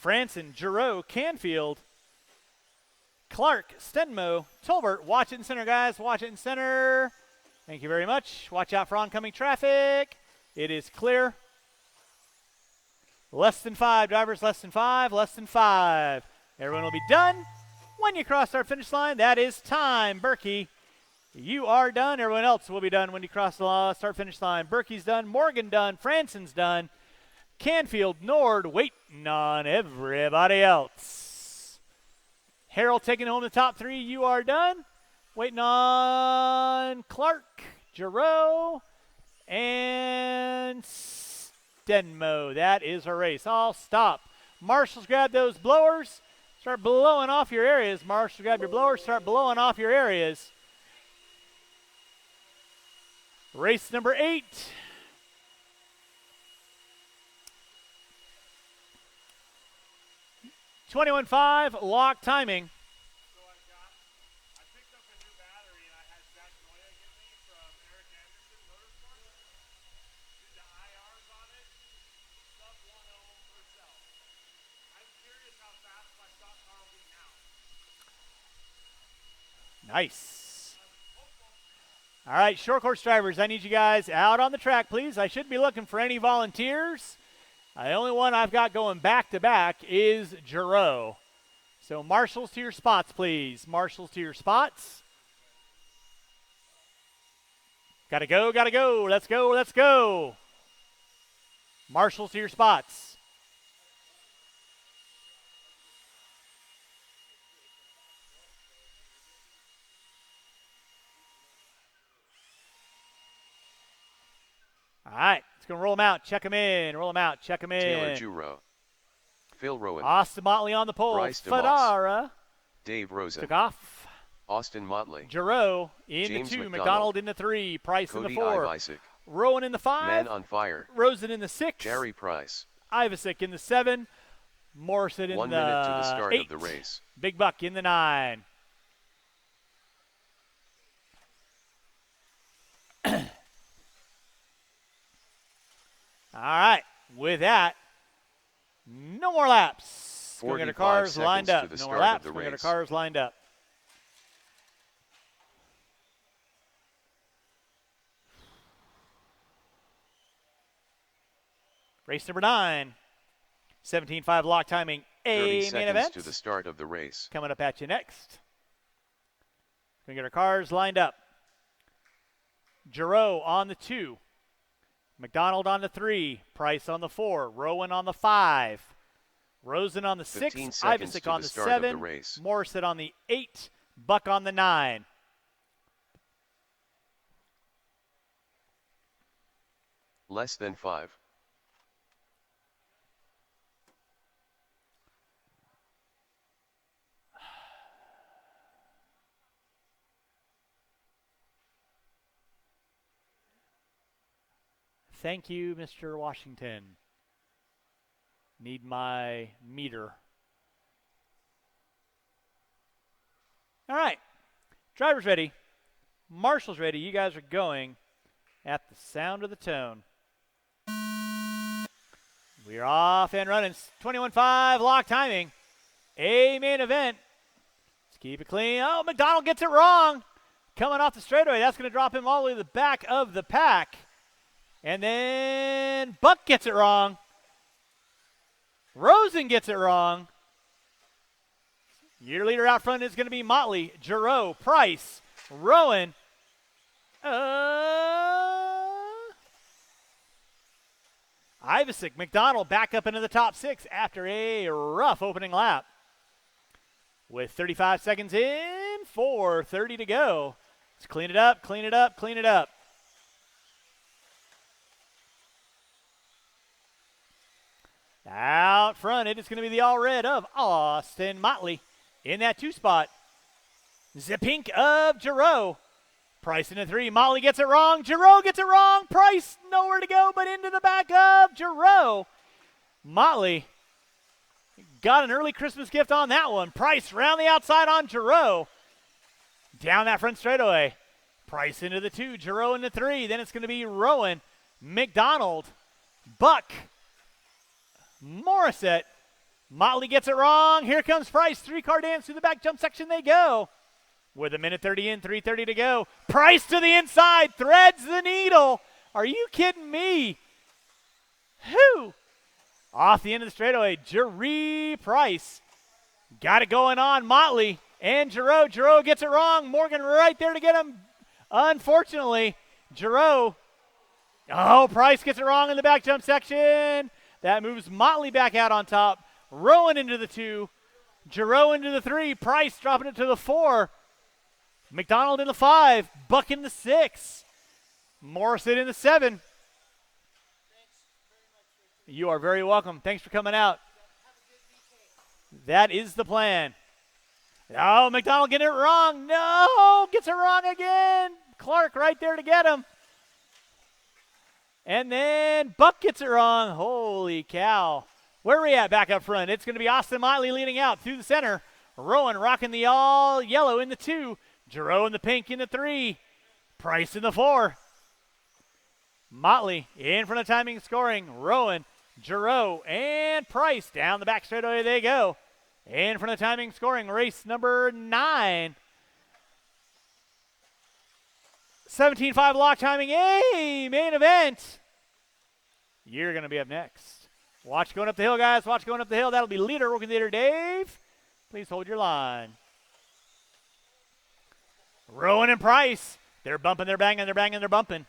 Franson, Giroux, Canfield, Clark, Stenmo, Tolbert. Watch it in center, guys. Watch it in center. Thank you very much. Watch out for oncoming traffic. It is clear. Less than 5, drivers, less than 5, less than 5. Everyone will be done. When you cross our finish line, that is time. Berkey, you are done. Everyone else will be done when you cross the start finish line. Berkey's done. Morgan done. Franson's done. Canfield, Nord, waiting on everybody else. Harrell taking home the top 3. You are done. Waiting on Clark, Giroux, and Stenmo. That is a race. I'll stop. Marshals, grab those blowers. Start blowing off your areas. Marshals, grab your blowers. Start blowing off your areas. Race number 8. $21.5 lock timing. Nice. All right, short course drivers, I need you guys out on the track, please. I should be looking for any volunteers. The only one I've got going back-to-back is Giroux. So marshals to your spots, please. Marshals to your spots. Gotta go, gotta go. Let's go, let's go. Marshals to your spots. All right, let's go roll them out. Check them in. Roll them out. Check them in. Taylor Giroux. Phil Rowan. Austin Motley on the pole. Bryce Fedara. Dave Rosen. Took off. Austin Motley. Giroux in James the 2. McDonald. McDonald in the 3. Price Cody in the 4. Ivisic. Rowan in the 5. Man on Fire. Rosen in the 6. Jerry Price. Ivisic in the 7. Morrison in 1 the minute to the start 8. of the race. Big Buck in the 9. All right. With that, no more laps. We're going to cars lined up. No more laps. We're going to cars lined up. Race number 9. 17.5 lock timing. 30 main event. to the start of the race. Coming up at you next. We're going to get our cars lined up. Giroux on the 2. McDonald on the 3. Price on the 4. Rowan on the 5. Rosen on the 6. Ivisick on the 7. Morissette on the 8. Buck on the 9. Less than 5. Thank you, Mr. Washington. Need my meter. All right. Driver's ready. Marshal's ready. You guys are going at the sound of the tone. We are off and running. 21.5 lock timing. A main event. Let's keep it clean. Oh, McDonald gets it wrong. Coming off the straightaway. That's going to drop him all the way to the back of the pack. And then Buck gets it wrong. Rosen gets it wrong. Your leader out front is going to be Motley, Giroux, Price, Rowan. Ivisick, McDonald back up into the top 6 after a rough opening lap. With 35 seconds in, 4:30 to go. Let's clean it up, clean it up, clean it up. Out front, it is going to be the all red of Austin Motley in that 2 spot. The pink of Giroux. Price in the 3. Motley gets it wrong. Giroux gets it wrong. Price nowhere to go but into the back of Giroux. Motley got an early Christmas gift on that one. Price round the outside on Giroux. Down that front straightaway. Price into the 2. Giroux in the 3. Then it's going to be Rowan, McDonald, Buck, Morissette. Motley gets it wrong. Here comes Price. 3-car dance through the back jump section they go. With a minute 30 in, 3:30 to go. Price to the inside. Threads the needle. Are you kidding me? Who? Off the end of the straightaway. Jerry Price. Got it going on. Motley and Giroux. Giroux gets it wrong. Morgan right there to get him. Unfortunately, Giroux. Oh, Price gets it wrong in the back jump section. That moves Motley back out on top. Rowan into the 2. Giroux into the 3. Price dropping it to the 4. McDonald in the 5. Buck in the 6. Morissette in the 7. You are very welcome. Thanks for coming out. That is the plan. Oh, McDonald getting it wrong. No, gets it wrong again. Clark right there to get him. And then Buck gets it wrong. Holy cow. Where are we at back up front? It's going to be Austin Motley leading out through the center. Rowan rocking the all yellow in the 2. Giroux in the pink in the 3. Price in the 4. Motley in front of timing and scoring. Rowan, Giroux, and Price down the back straightaway they go. In front of timing and scoring. Race number 9. 17.5 lock timing. Hey, main event. You're going to be up next. Watch going up the hill, guys. Watch going up the hill. That'll be leader, rookie leader Dave. Please hold your line. Rowan and Price. They're bumping, they're banging, they're banging, they're bumping.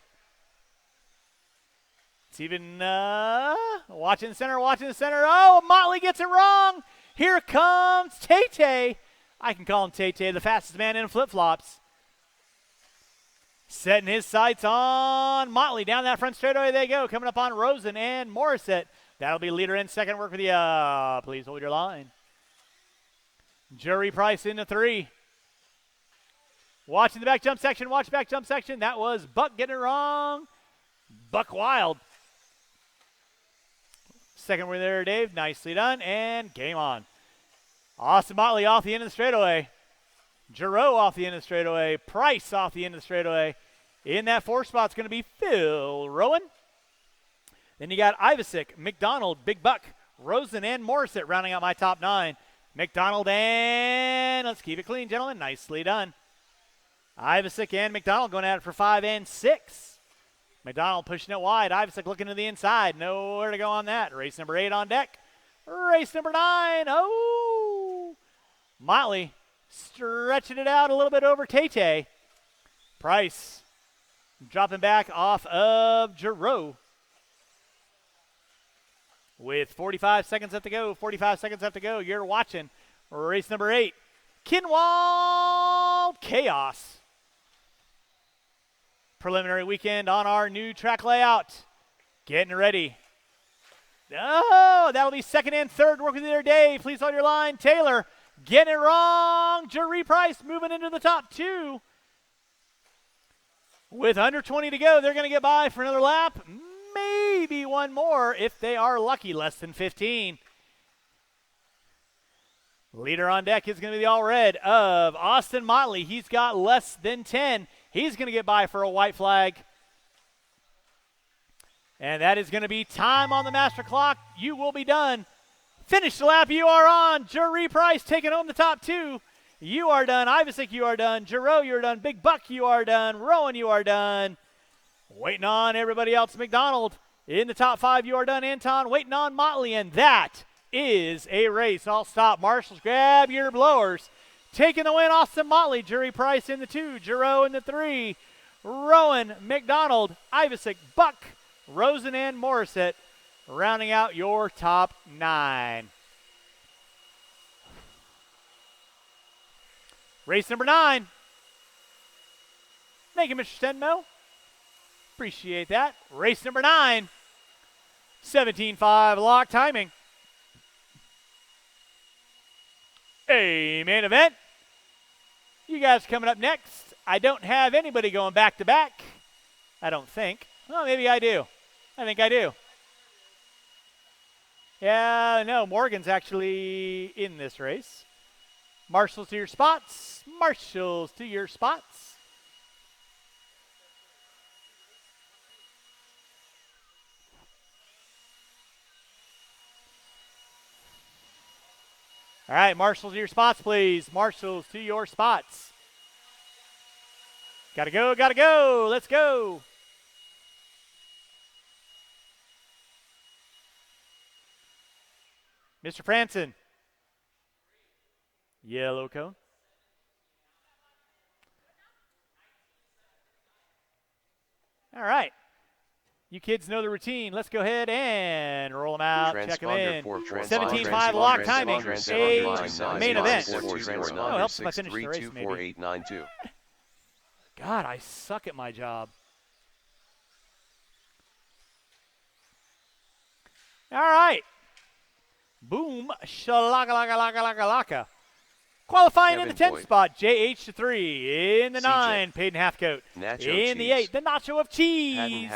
It's even watching the center, watching the center. Oh, Motley gets it wrong. Here comes Tay-Tay. I can call him Tay-Tay, the fastest man in flip-flops. Setting his sights on Motley. Down that front straightaway they go. Coming up on Rosen and Morissette. That'll be leader in second. Work with you. Please hold your line. Jerry Price in the 3. Watching the back jump section. Watch back jump section. That was Buck getting it wrong. Buck Wild. Second one there, Dave. Nicely done. And game on. Austin Motley off the end of the straightaway. Giroux off the end of the straightaway. Price off the end of the straightaway. In that 4 spot is going to be Phil Rowan. Then you got Ivasick, McDonald, Big Buck, Rosen, and Morissette rounding out my top 9. McDonald and let's keep it clean, gentlemen. Nicely done. Ivasick and McDonald going at it for 5 and 6. McDonald pushing it wide. Ivasick looking to the inside. Nowhere to go on that. Race number 8 on deck. Race number 9. Oh! Motley stretching it out a little bit over Tay. Price dropping back off of Giroux. With 45 seconds left to go, 45 seconds left to go, you're watching race number 8, Kinwald Kaos. Preliminary weekend on our new track layout. Getting ready. Oh, that'll be second and third. Work with you there, Dave. Please hold your line. Taylor getting it wrong. Jury Price moving into the top 2. With under 20 to go, they're going to get by for another lap. Maybe one more if they are lucky, less than 15. Leader on deck is going to be the all red of Austin Motley. He's got less than 10. He's going to get by for a white flag. And that is going to be time on the master clock. You will be done. Finish the lap you are on. Jury Price taking home the top 2. You are done. Ivasick, you are done. Giroux, you are done. Big Buck, you are done. Rowan, you are done. Waiting on everybody else. McDonald in the top 5. You are done. Anton waiting on Motley. And that is a race. I'll stop. Marshals, grab your blowers. Taking the win, Austin Motley. Jury Price in the 2. Giroux in the 3. Rowan, McDonald, Ivasick, Buck, Rosen, and Morissette rounding out your top 9. Race number 9. Thank you, Mr. Stenmo. Appreciate that. Race number 9. 17.5 lock timing. A main event. You guys coming up next. I don't have anybody going back to back. I don't think. Well, maybe I do. I think I do. Yeah, no, Morgan's actually in this race. Marshals to your spots. Marshals to your spots. All right, marshals to your spots, please. Marshals to your spots. Gotta go, gotta go. Let's go. Mr. Franson. Yellow cone. All right. You kids know the routine. Let's go ahead and roll them out, check them in. 17.5 lock timing, a main event. Oh, helps if I finish the race, maybe. God, I suck at my job. All right. Boom, shalaka-laka-laka-laka-laka. Qualifying in the 10th spot, JH to 3. In the 9, Peyton Halfcoat. In the 8, the Nacho of Cheese,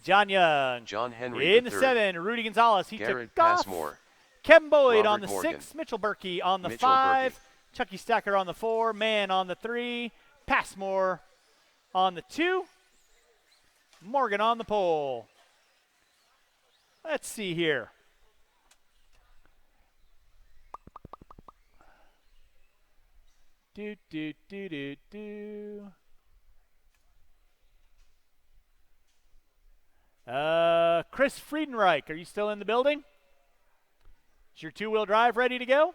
John Young. John Henry in the 7, Rudy Gonzalez. He Garrett took off. Passmore. Kevin Boyd Robert on the Morgan. 6, Mitchell Berkey on the Mitchell 5, Berkey. Chucky Stacker on the 4, Mann on the 3, Passmore on the 2, Morgan on the pole. Let's see here. Chris Friedenreich, are you still in the building? Is your 2-wheel drive ready to go?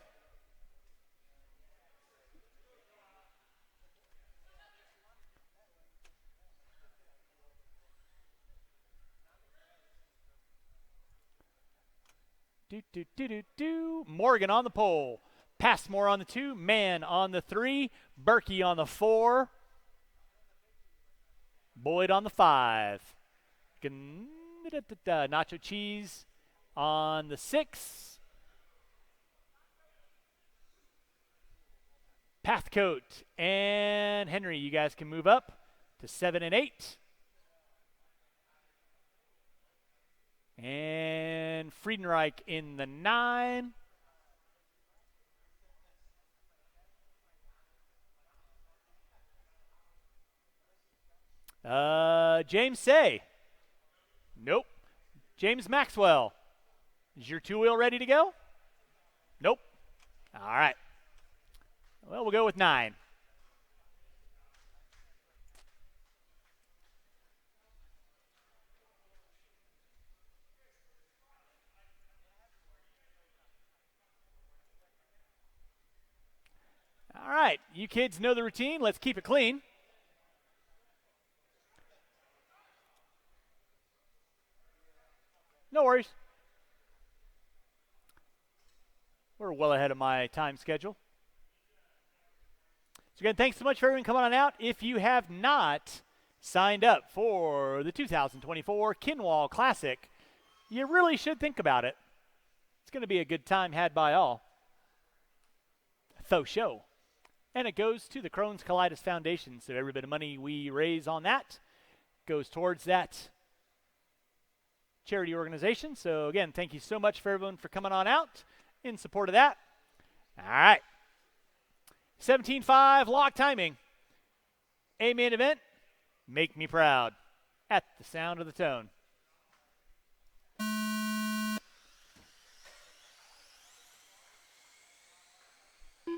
Morgan on the pole. Passmore on the 2, Mann on the 3, Berkey on the 4, Boyd on the 5, Nacho Cheese on the 6, Pathcoat and Henry, you guys can move up to 7 and 8. And Friedenreich in the 9. James Say. Nope. James Maxwell. Is your two-wheel ready to go? Nope. All right. Well, we'll go with 9. All right. You kids know the routine. Let's keep it clean. No worries. We're well ahead of my time schedule. So again, thanks so much for everyone coming on out. If you have not signed up for the 2024 Kinwald Classic, you really should think about it. It's going to be a good time had by all. Faux show. And it goes to the Crohn's Colitis Foundation. So every bit of money we raise on that goes towards that charity organization. So again, thank you so much for everyone for coming on out in support of that. All right. 17.5 lock timing. A main event. Make me proud. At the sound of the tone.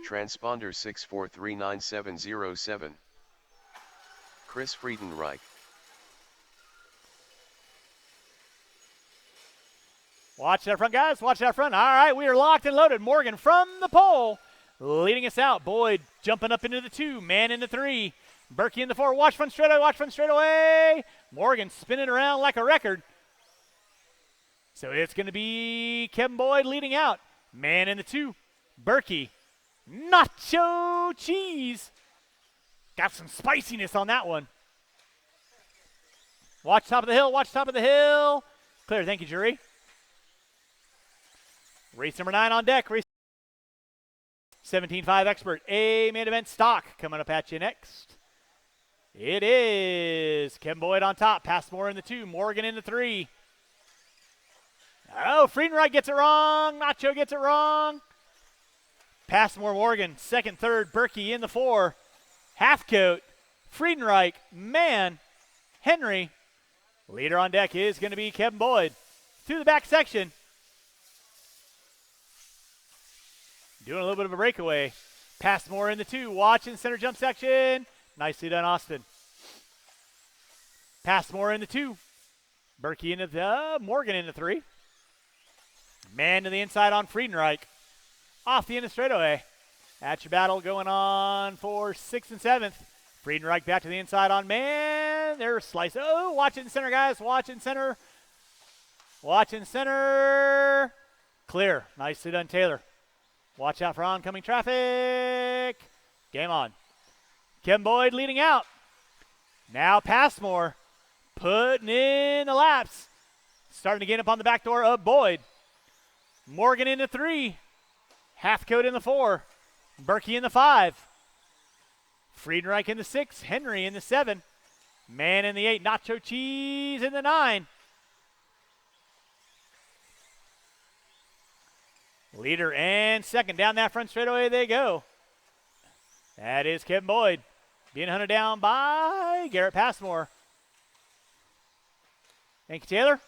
Transponder 6439707. Chris Friedenreich. Watch that front, guys. Watch that front. All right, we are locked and loaded. Morgan from the pole, leading us out. Boyd jumping up into the 2, man into 3. Berkey in the 4. Watch front straightaway. Watch front straightaway. Morgan spinning around like a record. So it's going to be Kevin Boyd leading out. Man in the 2. Berkey. Nacho cheese. Got some spiciness on that one. Watch top of the hill. Watch top of the hill. Clear. Thank you, jury. Race number 9 on deck. Race 17.5 expert. A main event stock coming up at you next. It is Kevin Boyd on top. Passmore in the 2. Morgan in the 3. Oh, Friedenreich gets it wrong. Nacho gets it wrong. Passmore, Morgan, second, third. Berkey in the 4. Halfcoat. Friedenreich. Man. Henry. Leader on deck is going to be Kevin Boyd. Through the back section. Doing a little bit of a breakaway. Passmore in the 2. Watching center jump section. Nicely done, Austin. Passmore in the 2. Berkey into the Morgan in the 3. Man to the inside on Friedenreich. Off the end of straightaway. At your battle going on for 6th and 7th. Friedenreich back to the inside on man. There's slice. Oh, watch it in center, guys. Watch in center. Watch in center. Clear. Nicely done, Taylor. Watch out for oncoming traffic. Game on. Kevin Boyd leading out. Now Passmore putting in the laps. Starting to get up on the back door of Boyd. Morgan in the 3. Halfcoat in the 4. Berkey in the 5. Friedenreich in the 6. Henry in the 7. Man in the 8. Nacho Cheese in the 9. Leader and second. Down that front straightaway they go. That is Kevin Boyd. Being hunted down by Garrett Passmore. Thank you, Taylor.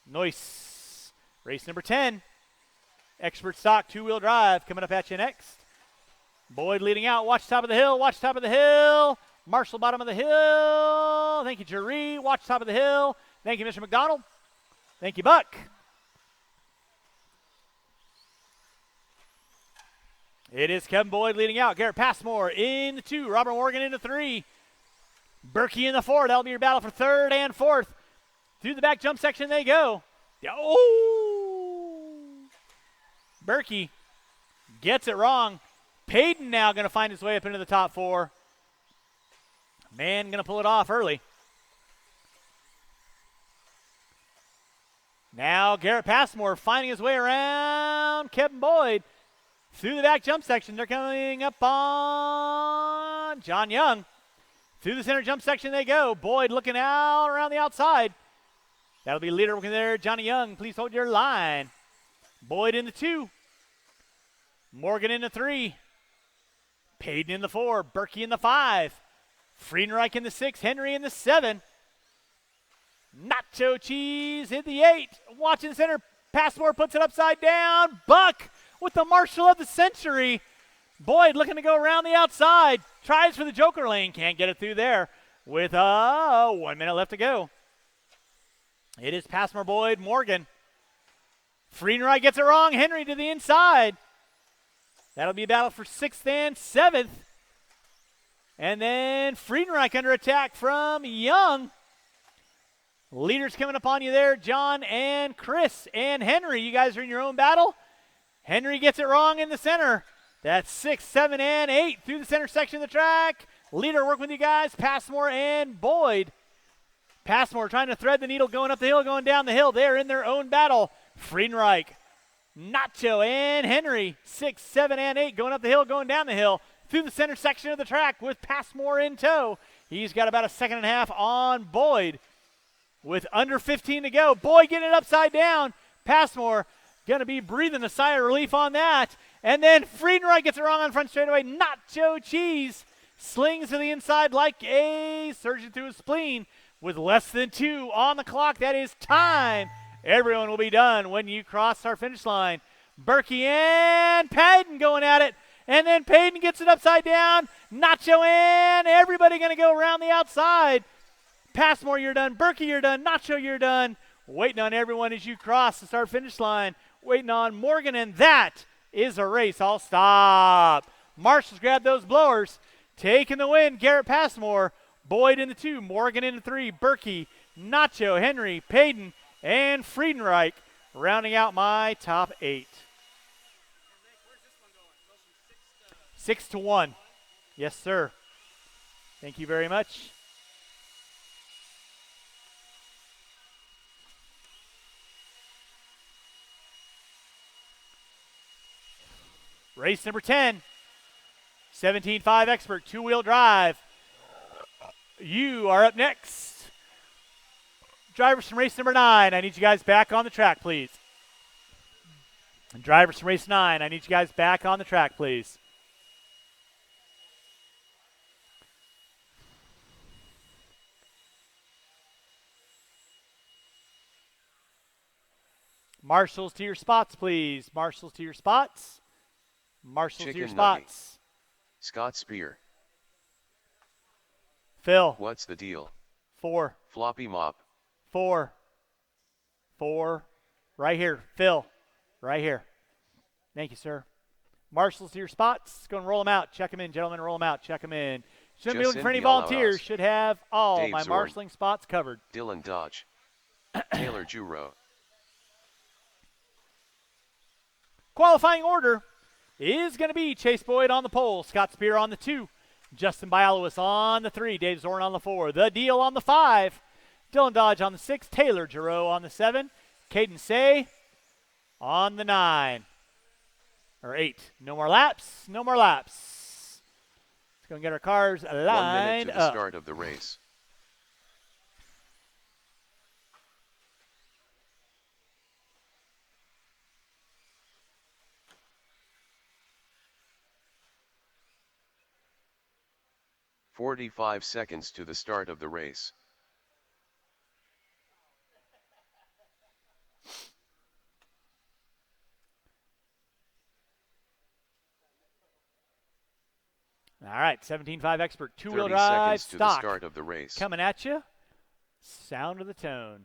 Nice. Race number 10. Expert stock, 2-wheel drive coming up at you next. Boyd leading out. Watch top of the hill. Watch top of the hill. Marshall bottom of the hill. Thank you, Jerry. Watch top of the hill. Thank you, Mr. McDonald. Thank you, Buck. It is Kevin Boyd leading out. Garrett Passmore in the 2. Robert Morgan in the 3. Berkey in the 4. That'll be your battle for 3rd and 4th. Through the back jump section they go. Oh! Berkey gets it wrong. Payton now going to find his way up into the top 4. Man going to pull it off early. Now Garrett Passmore finding his way around Kevin Boyd. Through the back jump section, they're coming up on John Young. Through the center jump section they go. Boyd looking out around the outside. That'll be leader working there, Johnny Young. Please hold your line. Boyd in the 2. Morgan in the 3. Payton in the 4. Berkey in the 5. Friedenreich in the 6. Henry in the 7. Nacho Cheese hit the 8. Watching the center. Passmore puts it upside down. Buck with the Marshal of the century. Boyd looking to go around the outside. Tries for the Joker lane. Can't get it through there. With 1 minute left to go. It is Passmore, Boyd, Morgan. Friedenreich gets it wrong. Henry to the inside. That'll be a battle for 6th and 7th. And then Friedenreich under attack from Young. Leaders coming up on you there, John and Chris and Henry. You guys are in your own battle. Henry gets it wrong in the center. That's 6, 7, and 8 through the center section of the track. Leader working with you guys, Passmore and Boyd. Passmore trying to thread the needle, going up the hill, going down the hill. They're in their own battle. Friedenreich, Nacho, and Henry. 6, 7, and 8 going up the hill, going down the hill. Through the center section of the track with Passmore in tow. He's got about a second and a half on Boyd. With under 15 to go. Boyd getting it upside down. Passmore going to be breathing a sigh of relief on that. And then Friedenreich gets it wrong on front straightaway. Nacho Cheese slings to the inside like a surgeon through his spleen. With less than 2 on the clock, that is time. Everyone will be done when you cross our finish line. Berkey and Payton going at it. And then Payton gets it upside down. Nacho and everybody going to go around the outside. Passmore, you're done. Berkey, you're done. Nacho, you're done. Waiting on everyone as you cross the start-finish line. Waiting on Morgan, and that is a race. I'll stop. Marshall's grabbed those blowers. Taking the win, Garrett Passmore. Boyd in the 2, Morgan in the 3, Berkey, Nacho, Henry, Payton, and Friedenreich rounding out my top 8. 6 to 1. Yes, sir. Thank you very much. Race number 10, 17.5 Expert, 2-wheel drive. You are up next. Drivers from race number 9, I need you guys back on the track, please. And drivers from race 9, I need you guys back on the track, please. Marshals to your spots, please. Marshals to your spots. Marshals to your spots. Scott Spear. Phil. What's the deal? 4. Floppy mop. 4. 4. Right here. Phil. Right here. Thank you, sir. Marshals to your spots. Go and roll them out. Check them in, gentlemen. Roll them out. Check them in. Shouldn't be looking for any volunteers. Should have all Dave my Zorn. marshalling spots covered. Dylan Dodge. Taylor Juro. Qualifying order is going to be Chase Boyd on the pole, Scott Spear on the 2, Justin Bialowis on the 3, Dave Zorn on the 4, The Deal on the 5, Dylan Dodge on the 6, Taylor Giroux on the 7, Caden Say on the 9, or 8. No more laps, no more laps. Let's go and get our cars lined 1 minute to the up. start of the race. "45 seconds to the start of the race. All right, 17.5 Expert, 2-wheel 30 drive, seconds to the stock. start of the race. Coming at you. Sound of the tone.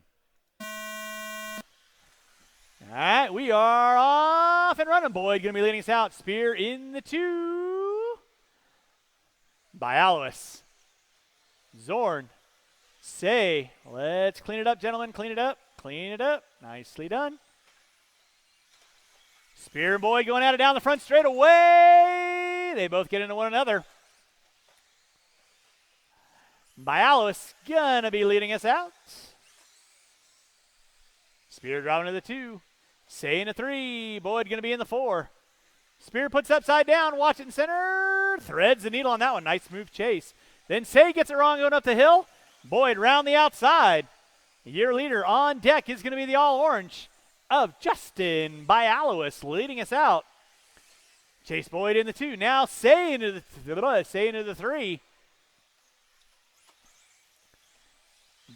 All right, we are off and running. Boyd going to be leading us out. Spear in the 2. Bialowis. Zorn. Say. Let's clean it up, gentlemen. Clean it up. Clean it up. Nicely done. Spear and Boyd going at it down the front straight away. They both get into one another. Bialowis going to be leading us out. Spear driving to the 2. Say in the 3. Boyd going to be in the 4. Spear puts upside down. Watch it in center. Threads the needle on that one. Nice move chase. Then Say gets it wrong going up the hill. Boyd round the outside. Your leader on deck is going to be the all-orange of Justin Bialowis leading us out. Chase Boyd in the 2. Now Say into the 3.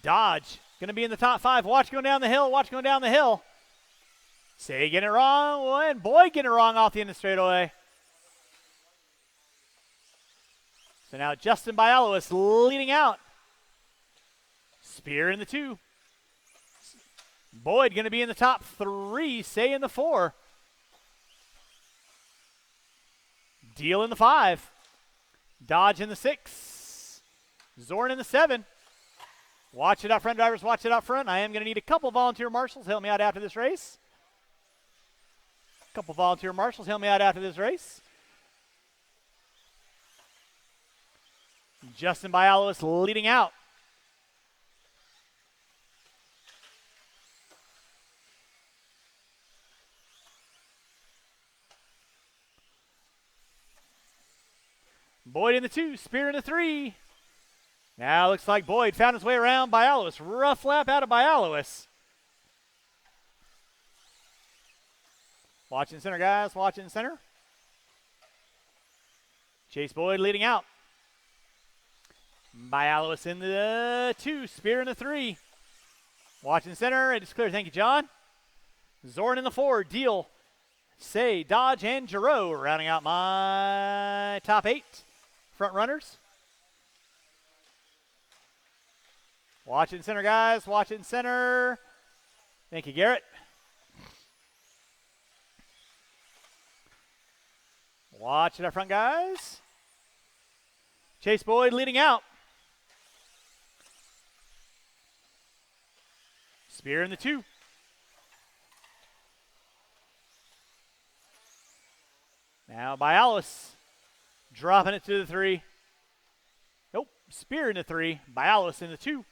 Dodge Going to be in the top 5. Watch going down the hill. Watch going down the hill. Say getting it wrong. And Boyd getting it wrong off the end of straightaway. So now Justin Bialowis leading out. Spear in the 2. Boyd going to be in the top 3. Say in the 4. Deal in the 5. Dodge in the 6. Zorn in the 7. Watch it out front, drivers. Watch it out front. I am going to need a couple volunteer marshals to help me out after this race. A couple volunteer marshals help me out after this race. Justin Bialowis leading out. Boyd in the 2, Spear in the 3. Now looks like Boyd found his way around Bialowis. Rough lap out of Bialowis. Watching center, guys. Watching center. Chase Boyd leading out. Bialowis in the 2, Spear in the 3. Watching center. It is clear. Thank you, John. Zorn in the 4. Deal. Say, Dodge, and Giroux rounding out my top 8 front runners. Watching center, guys. Watching center. Thank you, Garrett. Watch it up front, guys. Chase Boyd leading out. Spear in the 2. Now Bialowis dropping it to the 3. Nope. Spear in the 3. Bialowis in the 2.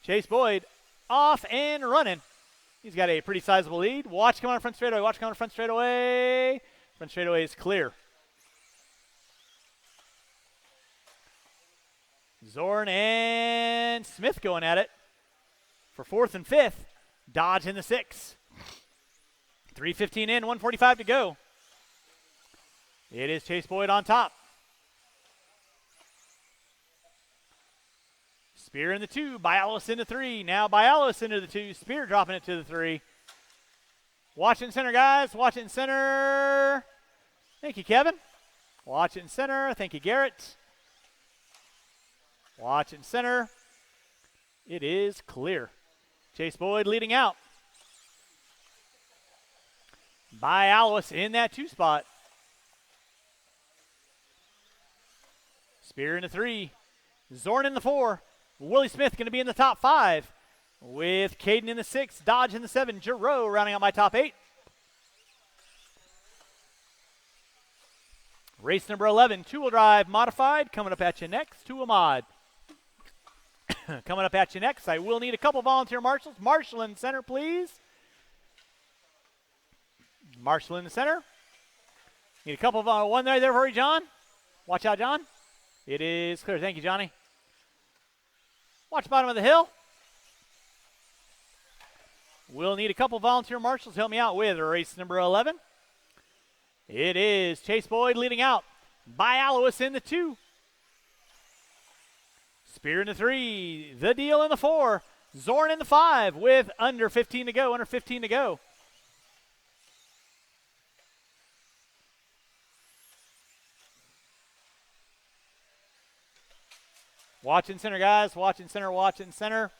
Chase Boyd off and running. He's got a pretty sizable lead. Watch come on front straightaway. Watch come on front straightaway. Front straightaway is clear. Zorn and Smith going at it for 4th and 5th. Dodge in the 6. 3:15 in, 1:45 to go. It is Chase Boyd on top. Spear in the 2, Bialowis in the 3. Now Bialowis into the 2, Spear dropping it to the 3. Watching center, guys. Watching center. Thank you, Kevin. Watching center. Thank you, Garrett. Watching center. It is clear. Chase Boyd leading out. Bialowis in that 2 spot. Spear in the 3. Zorn in the 4. Willie Smith going to be in the top 5. With Caden in the 6. Dodge in the 7. Giroux rounding out my top 8. Race number 11. 2-wheel drive modified. Coming up at you next. 2 mod. Coming up at you next. I will need a couple volunteer marshals. Marshall in the center, please. Marshall in the center. Need a couple of one there for you, John. Watch out, John. It is clear. Thank you, Johnny. Watch bottom of the hill. We'll need a couple volunteer marshals to help me out with race number 11. It is Chase Boyd leading out. Bialowis in the 2. Spear in the 3. The Deal in the 4. Zorn in the 5 with under 15 to go. Under 15 to go. Watching center, guys. Watching center, watching center.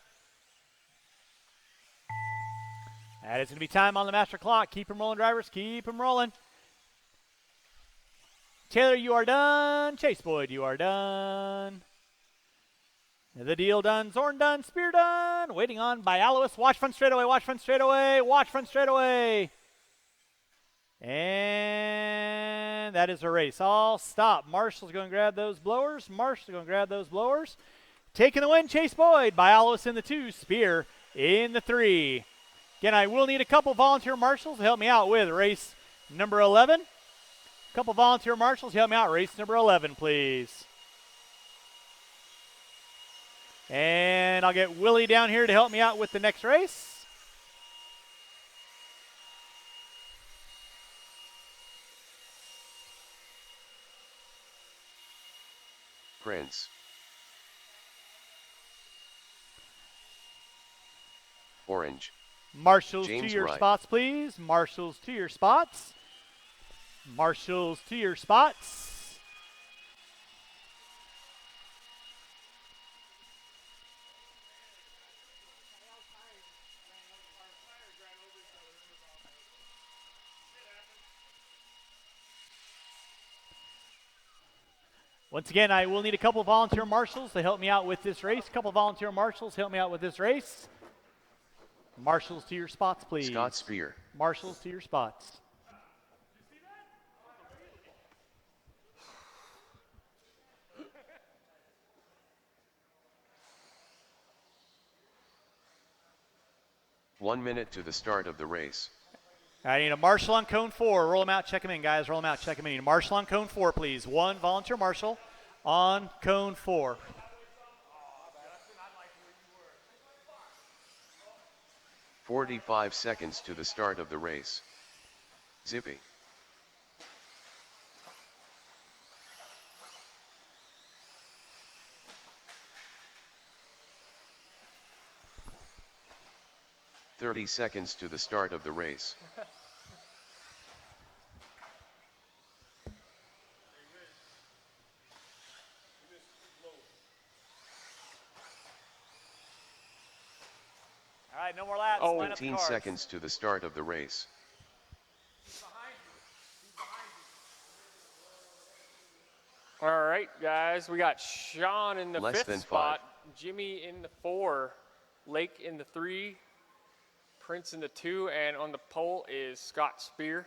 That is going to be time on the master clock. Keep them rolling, drivers. Keep them rolling. Taylor, you are done. Chase Boyd, you are done. The Deal done. Zorn done. Spear done. Waiting on Bialowis. Watch front straightaway. Watch front straightaway. Watch front straightaway. And that is a race. All stop. Marshall's going to grab those blowers. Marshall's going to grab those blowers. Taking the win, Chase Boyd. Bialowis in the 2. Spear in the 3. Again, I will need a couple volunteer marshals to help me out with race number 11. A couple volunteer marshals to help me out. Race number 11, please. And I'll get Willie down here to help me out with the next race. Prince. orange. Marshals James to your Wright. spots, please. Marshals to your spots. Marshals to your spots. Once again, I will need a couple volunteer marshals to help me out with this race. A couple volunteer marshals help me out with this race. Marshals to your spots, please. Scott Spear. Marshals to your spots. One minute to the start of the race. I need a marshal on cone 4. Roll them out, check them in, guys. Roll them out, check them in. Need a marshal on cone 4, please. One volunteer marshal on cone 4. "45 seconds to the start of the race. Zippy. "30 seconds to the start of the race. All right, no more laps. Oh. Line up the 15 cars. seconds to the start of the race. All right, guys, we got Sean in the Less than 5th spot, 5. Jimmy in the 4, Lake in the 3, Prince in the 2, and on the pole is Scott Spear.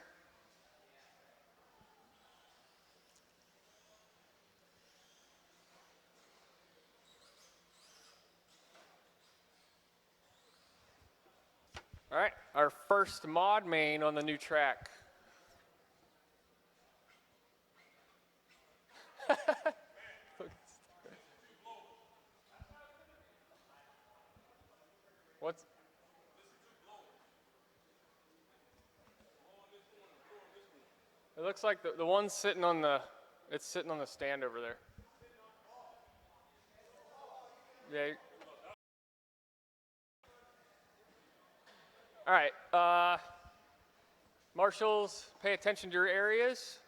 All right, our first mod main on the new track. What's it looks like the one's sitting on the it's sitting on the stand over there. Yeah. All right, marshals, pay attention to your areas.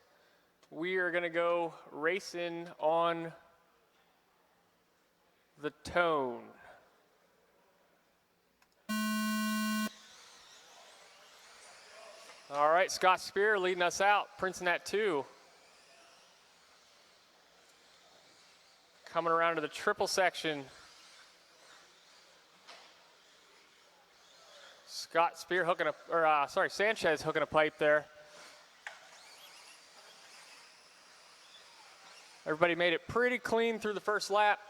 We are going to go racing on the tone. All right, Scott Spear leading us out, Prince in that 2. Coming around to the triple section. Scott Spear hooking up, or Sanchez hooking a pipe there. Everybody made it pretty clean through the first lap.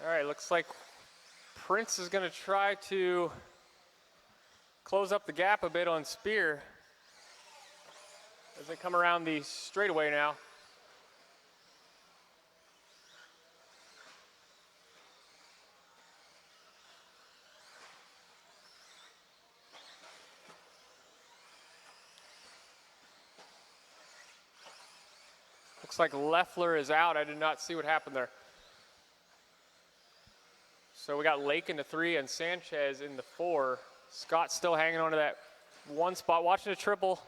All right, looks like Prince is going to try to close up the gap a bit on Spear as they come around the straightaway now. Looks like Leffler is out. I did not see what happened there. So we got Lake in the 3 and Sanchez in the 4. Scott's still hanging on to that one spot, watching a triple.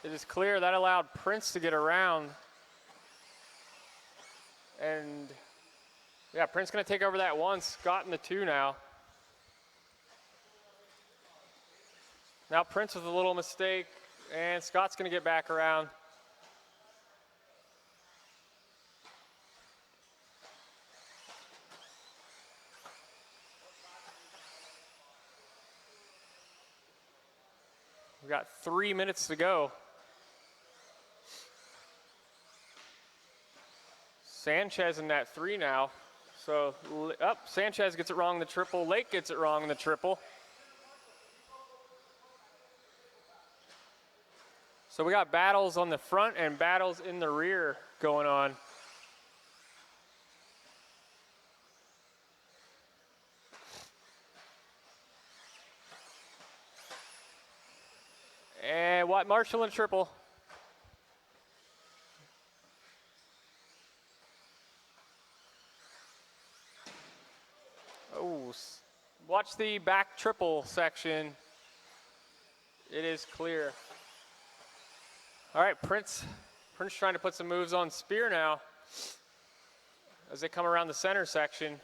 It is clear that allowed Prince to get around. And yeah, Prince gonna take over that 1. Scott in the 2 now. Now Prince with a little mistake, and Scott's gonna get back around. We've got 3 minutes to go. Sanchez in that 3 now. So, Sanchez gets it wrong in the triple. Lake gets it wrong in the triple. So we got battles on the front and battles in the rear going on. And Watt Marshall and triple. Oh, watch the back triple section. It is clear. All right, Prince trying to put some moves on Spear now as they come around the center section.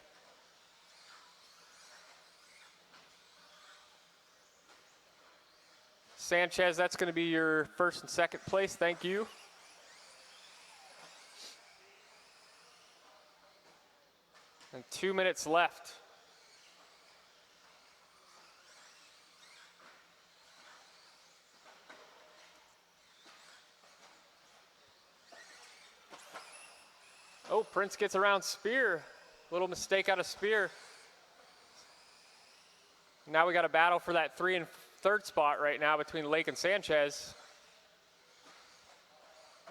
Sanchez, that's going to be your first and second place. Thank you. And 2 minutes left. Oh, Prince gets around Spear. Little mistake out of Spear. Now we got a battle for that 3 and 3rd spot right now between Lake and Sanchez.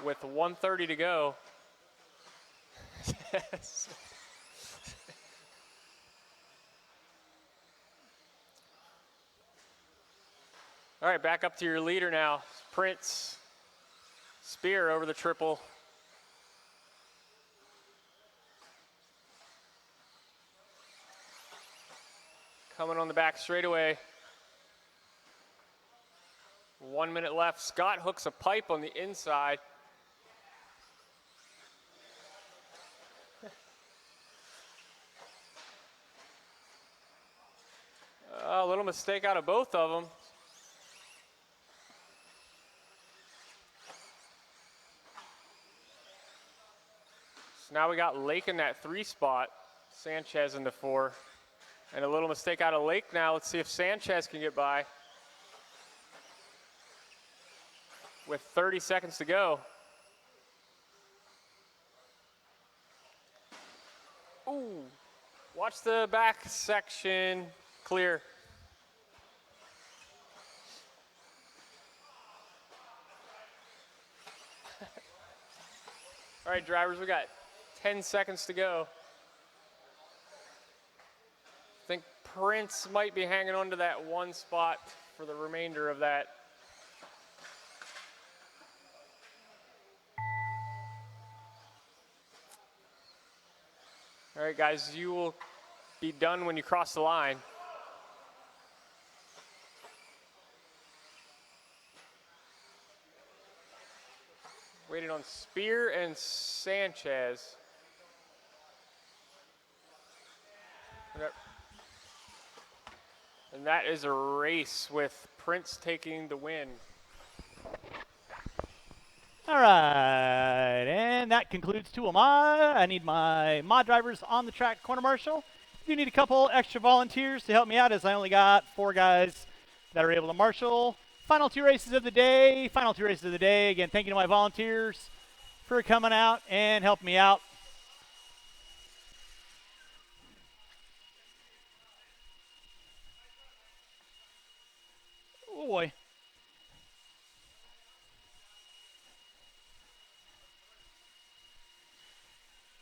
With 1:30 to go. Yes. All right, back up to your leader now. Prince. Spear over the triple. Coming on the back straightaway. 1 minute left. Scott hooks a pipe on the inside. A little mistake out of both of them. So now we got Lake in that 3 spot. Sanchez in the 4. And a little mistake out of Lake now. Let's see if Sanchez can get by. With 30 seconds to go. Ooh, watch the back section clear. All right, drivers, we got 10 seconds to go. I think Prince might be hanging on to that 1 spot for the remainder of that. All right, guys, you will be done when you cross the line. Waiting on Spear and Sanchez. And that is a race with Prince taking the win. All right, and that concludes 2 of my. I need my mod drivers on the track corner marshal. You need a couple extra volunteers to help me out as I only got 4 guys that are able to marshal. Final 2 races of the day. Again, thank you to my volunteers for coming out and helping me out. Oh boy.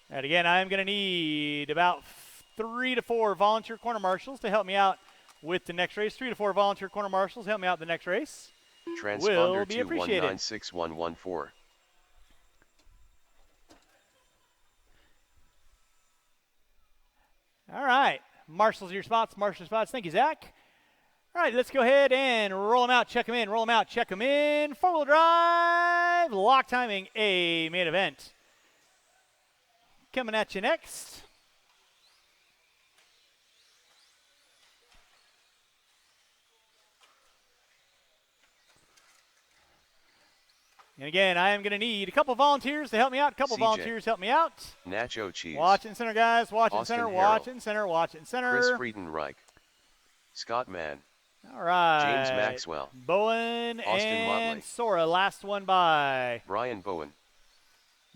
And again, I'm going to need about 3 to 4 volunteer corner marshals to help me out with the next race. 3 to 4 volunteer corner marshals help me out the next race. Transponder Will be appreciated. 2196114. All right, marshals your spots, Thank you, Zach. All right, let's go ahead and roll them out, check them in, check them in. 4-wheel drive, lock timing, A main event. Coming at you next. And again, I am going to need a couple volunteers to help me out. Volunteers help me out. Nacho Cheese. Watch and center, guys. Watch and Austin center. Harrell. Watch and center. Chris Friedenreich. Scott Mann. All right. James Maxwell. Bowen Austin and Motley. Sora. Last one by. Brian Bowen.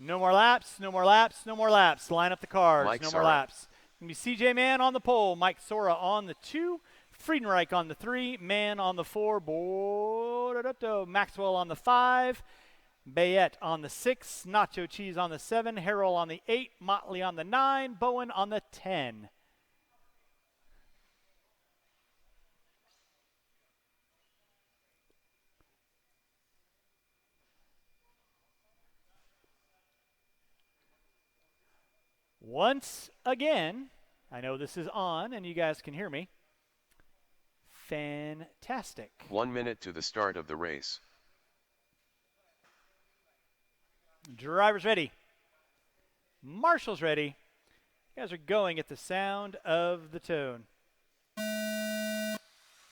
No more laps. Line up the cars. Mike no Sora. more laps. Going to be CJ Mann on the pole. Mike Sora on the 2. Friedenreich on the 3, Mann on the 4, Maxwell on the 5, Bayette on the 6, Nacho Cheese on the 7, Harrell on the 8, Motley on the 9, Bowen on the 10. Once again, I know this is on and you guys can hear me. Fantastic. 1 minute to the start of the race. Drivers ready. Marshall's ready. You guys are going at the sound of the tone.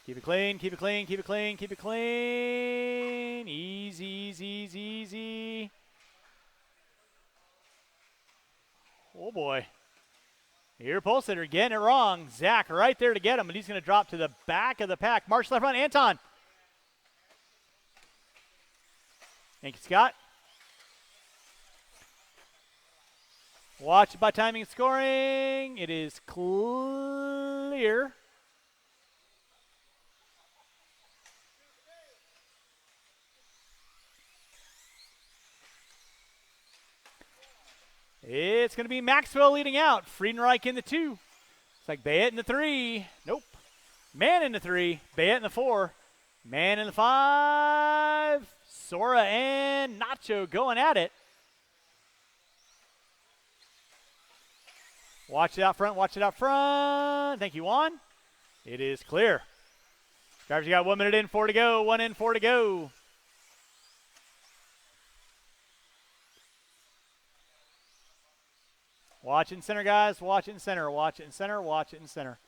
Keep it clean, keep it clean, keep it clean, keep it clean. Easy, easy, easy, easy. Oh boy. Here, pole sitter getting it wrong. Zach right there to get him, and he's going to drop to the back of the pack. Marshall left front, Anton. Thank you, Scott. Watch it by timing and scoring. It is clear. It's going to be Maxwell leading out. Friedenreich in the 2. It's like Bayette in the 3. Nope. Mann in the 3. Bayette in the 4. Mann in the 5. Sora and Nacho going at it. Watch it out front. Watch it out front. Thank you, Juan. It is clear. Drivers, you got 1 minute in, 4 to go. 1 in, 4 to go. Watch it in center, guys. Watch it in center. Watch it in center. Watch it in center.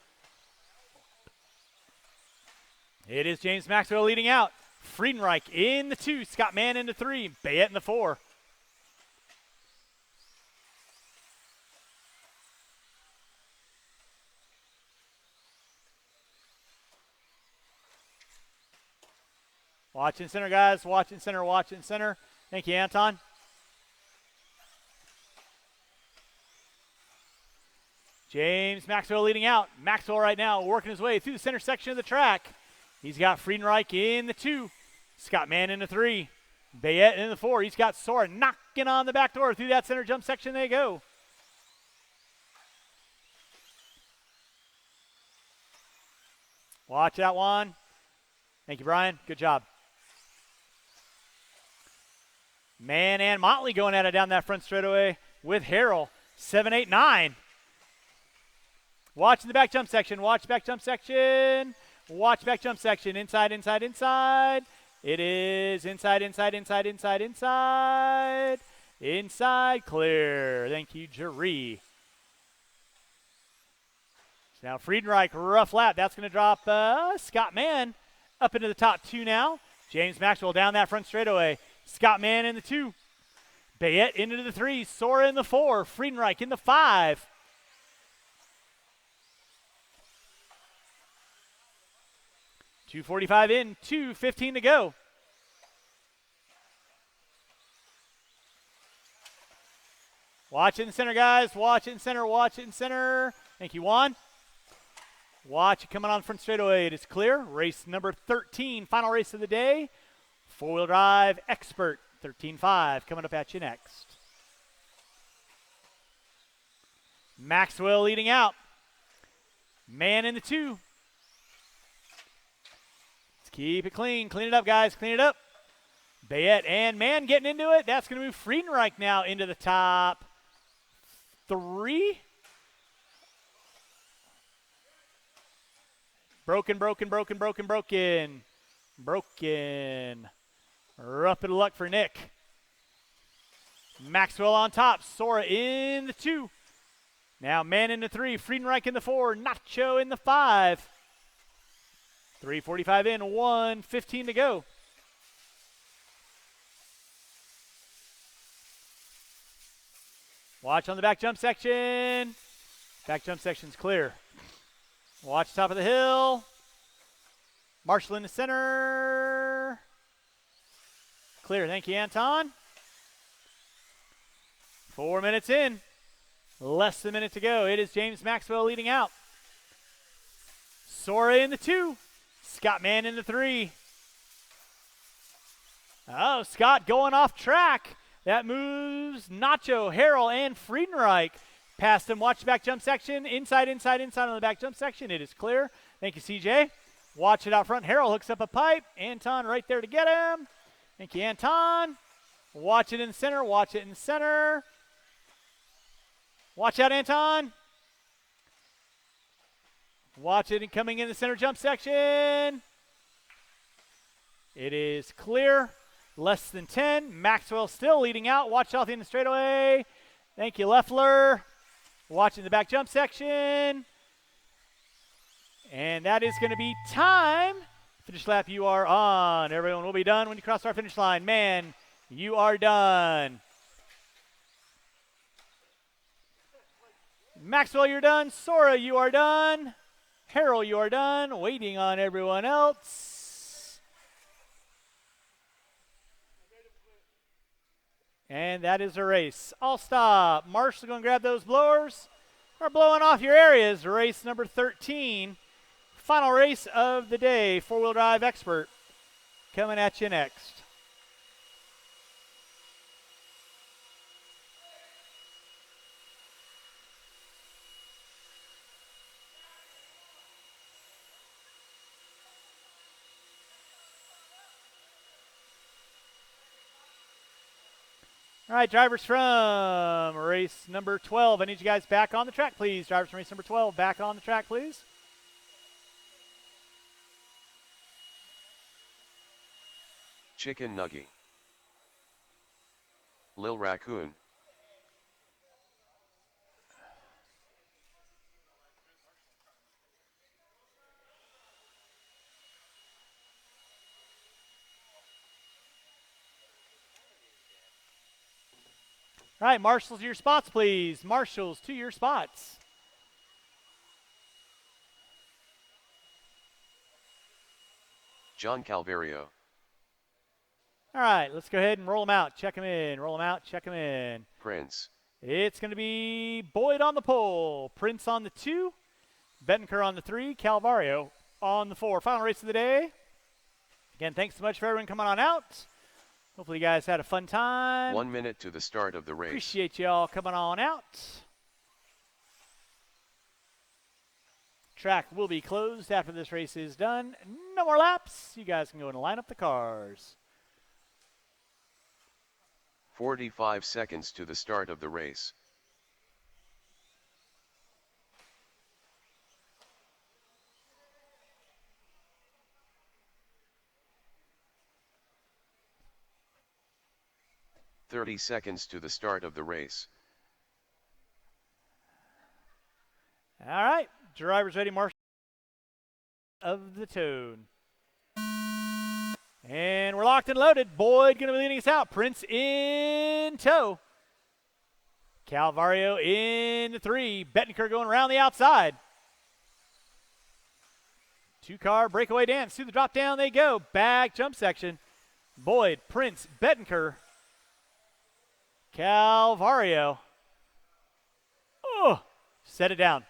It is James Maxwell leading out. Friedenreich in the 2. Scott Mann in the 3. Bayette in the 4. Watch in center, guys. Watch in center. Watch in center. Thank you, Anton. James Maxwell leading out. Maxwell right now working his way through the center section of the track. He's got Friedenreich in the 2. Scott Mann in the 3. Bayette in the 4. He's got Sora knocking on the back door. Through that center jump section they go. Watch that one. Thank you, Brian. Good job. Mann and Motley going at it down that front straightaway with Harrell. 7, 8, 9. Watch in the back jump section. Watch back jump section. Watch back jump section. Inside, inside, inside. It is inside, inside, inside, inside, inside. Inside, clear. Thank you, Jeree. So now Friedenreich, rough lap. That's going to drop Scott Mann up into the top 2 now. James Maxwell down that front straightaway. Scott Mann in the 2. Bayette into the 3. Sora in the 4. Friedenreich in the 5. .245 in, 2:15 to go. Watch it in center, guys. Watch it in center. Watch it in center. Thank you, Juan. Watch it coming on front straightaway. It is clear. Race number 13, final race of the day. Four-wheel drive expert, 13.5, coming up at you next. Maxwell leading out. Mann in the 2. Keep it clean. Clean it up, guys. Clean it up. Bayette and Mann getting into it. That's going to move Friedenreich now into the top 3. Broken. Rough of luck for Nick. Maxwell on top. Sora in the 2. Now Mann in the 3. Friedenreich in the 4. Nacho in the 5. 3:45 in, 1:15 to go. Watch on the back jump section. Back jump section's clear. Watch top of the hill. Marshall in the center. Clear. Thank you, Anton. 4 minutes in. Less than a minute to go. It is James Maxwell leading out. Sora in the 2. Scott Mann in the 3. Oh, Scott going off track. That moves Nacho, Harrell, and Friedenreich. Past him, watch the back jump section. Inside on the back jump section. It is clear. Thank you, CJ. Watch it out front. Harrell hooks up a pipe. Anton right there to get him. Thank you, Anton. Watch it in the center. Watch it in the center. Watch out, Anton. Watch it coming in the center jump section. It is clear. Less than 10. Maxwell still leading out. Watch out in the straightaway. Thank you, Leffler. Watching the back jump section. And that is going to be time. Finish lap, you are on. Everyone will be done when you cross our finish line. Man, you are done. Maxwell, you're done. Sora, you are done. Harrell, you are done. Waiting on everyone else. And that is a race. All stop. Marshall's going to grab those blowers. We're blowing off your areas. Race number 13. Final race of the day. Four-wheel drive expert coming at you next. All right, drivers from race number 12. I need you guys back on the track, please. Drivers from race number 12, back on the track, please. Chicken Nugget. Lil Raccoon. All right, marshals to your spots, please. Marshals to your spots. John Calvario. All right, let's go ahead and roll them out. Check them in. Roll them out. Check them in. Prince. It's going to be Boyd on the pole. Prince on the 2. Bettenker on the 3. Calvario on the 4. Final race of the day. Again, thanks so much for everyone coming on out. Hopefully you guys had a fun time. 1 minute to the start of the race. Appreciate you all coming on out. Track will be closed after this race is done. No more laps. You guys can go and line up the cars. 45 seconds to the start of the race. "30 seconds to the start of the race. All right, drivers ready, marshal of the tune. And we're locked and loaded. Boyd going to be leading us out. Prince in tow. Calvario in the 3. Bettenker going around the outside. 2-car breakaway dance. Through the drop down they go. Back jump section. Boyd, Prince, Bettenker, Calvario. Oh, set it down.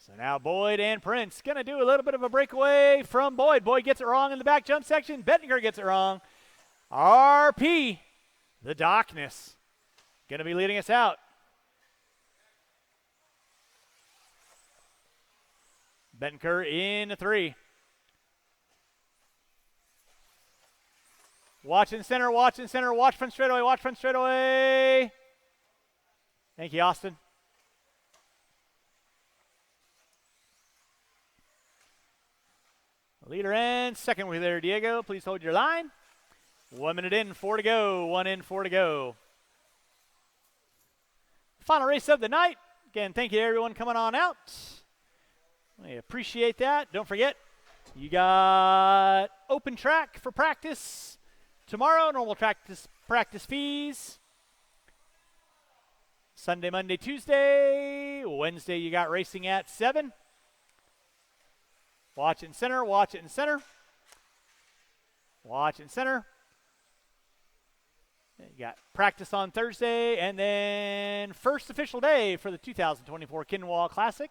So now Boyd and Prince going to do a little bit of a breakaway from Boyd. Boyd gets it wrong in the back jump section. Bettinger gets it wrong. RP, the darkness, going to be leading us out. Bettinger in the 3. Watch in center, watch in center, watch front straightaway, watch front straightaway. Thank you, Austin. Leader in, second with there, Diego. Please hold your line. 1 minute in, 4 to go. 1 in, 4 to go. Final race of the night. Again, thank you to everyone coming on out. We appreciate that. Don't forget, you got open track for practice tomorrow. Normal practice fees. Sunday, Monday, Tuesday. Wednesday, you got racing at 7. Watch it in center, watch it in center. Watch it in center. You got practice on Thursday, and then first official day for the 2024 Kinwald Classic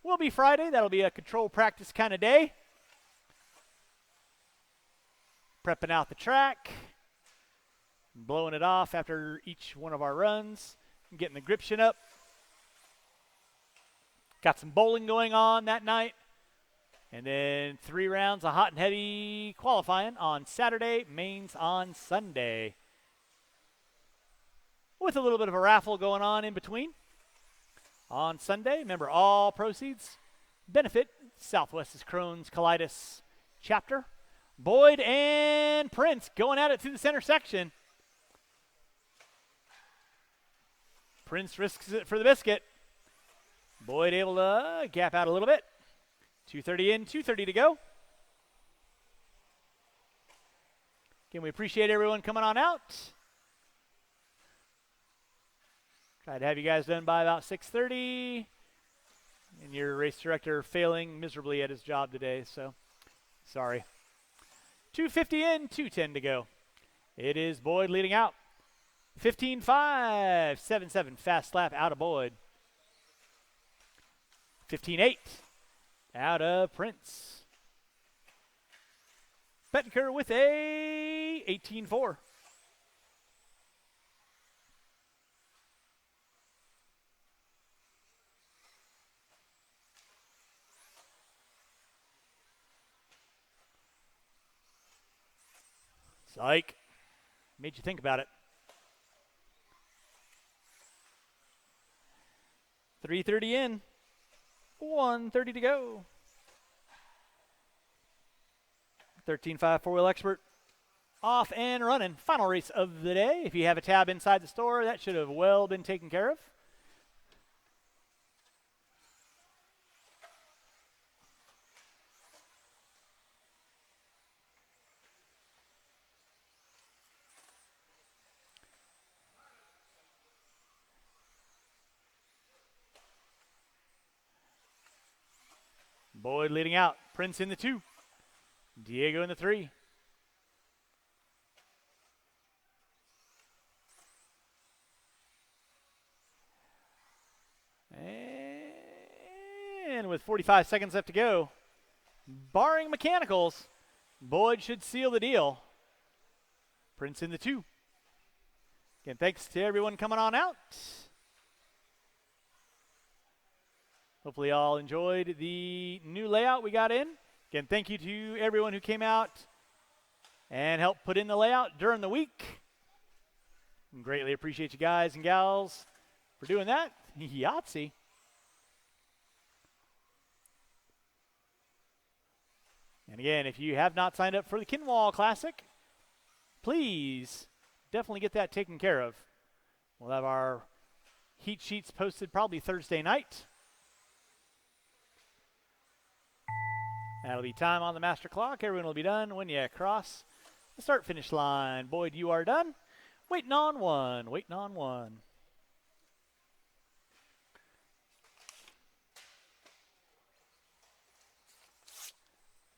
will be Friday. That'll be a control practice kind of day. Prepping out the track, blowing it off after each one of our runs, getting the gription up. Got some bowling going on that night. And then 3 rounds of hot and heavy qualifying on Saturday, mains on Sunday. With a little bit of a raffle going on in between. On Sunday, remember all proceeds benefit Southwest's Crohn's Colitis chapter. Boyd and Prince going at it through the center section. Prince risks it for the biscuit. Boyd able to gap out a little bit. 2:30 in, 2:30 to go. Again, we appreciate everyone coming on out. Tried to have you guys done by about 6:30. And your race director failing miserably at his job today, so sorry. 2:50 in, 2:10 to go. It is Boyd leading out. 15.5, 7.7, fast lap out of Boyd. 15.8, out of Prince. Bettenker with a 18.4. Psych. Made you think about it. 3:30 in. 1:30 to go. 13.5 four-wheel expert off and running. Final race of the day. If you have a tab inside the store, that should have well been taken care of. Boyd leading out. Prince in the 2. Diego in the 3. And with 45 seconds left to go, barring mechanicals, Boyd should seal the deal. Prince in the 2. Again, thanks to everyone coming on out. Hopefully y'all enjoyed the new layout we got in. Again, thank you to everyone who came out and helped put in the layout during the week. Greatly appreciate you guys and gals for doing that. Yahtzee. And again, if you have not signed up for the Kinwald Classic, please definitely get that taken care of. We'll have our heat sheets posted probably Thursday night. That'll be time on the master clock. Everyone will be done when you cross the start-finish line. Boyd, you are done. Waiting on one. Waiting on one.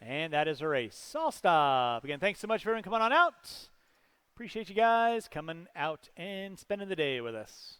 And that is a race. I'll stop. Again, thanks so much for everyone coming on out. Appreciate you guys coming out and spending the day with us.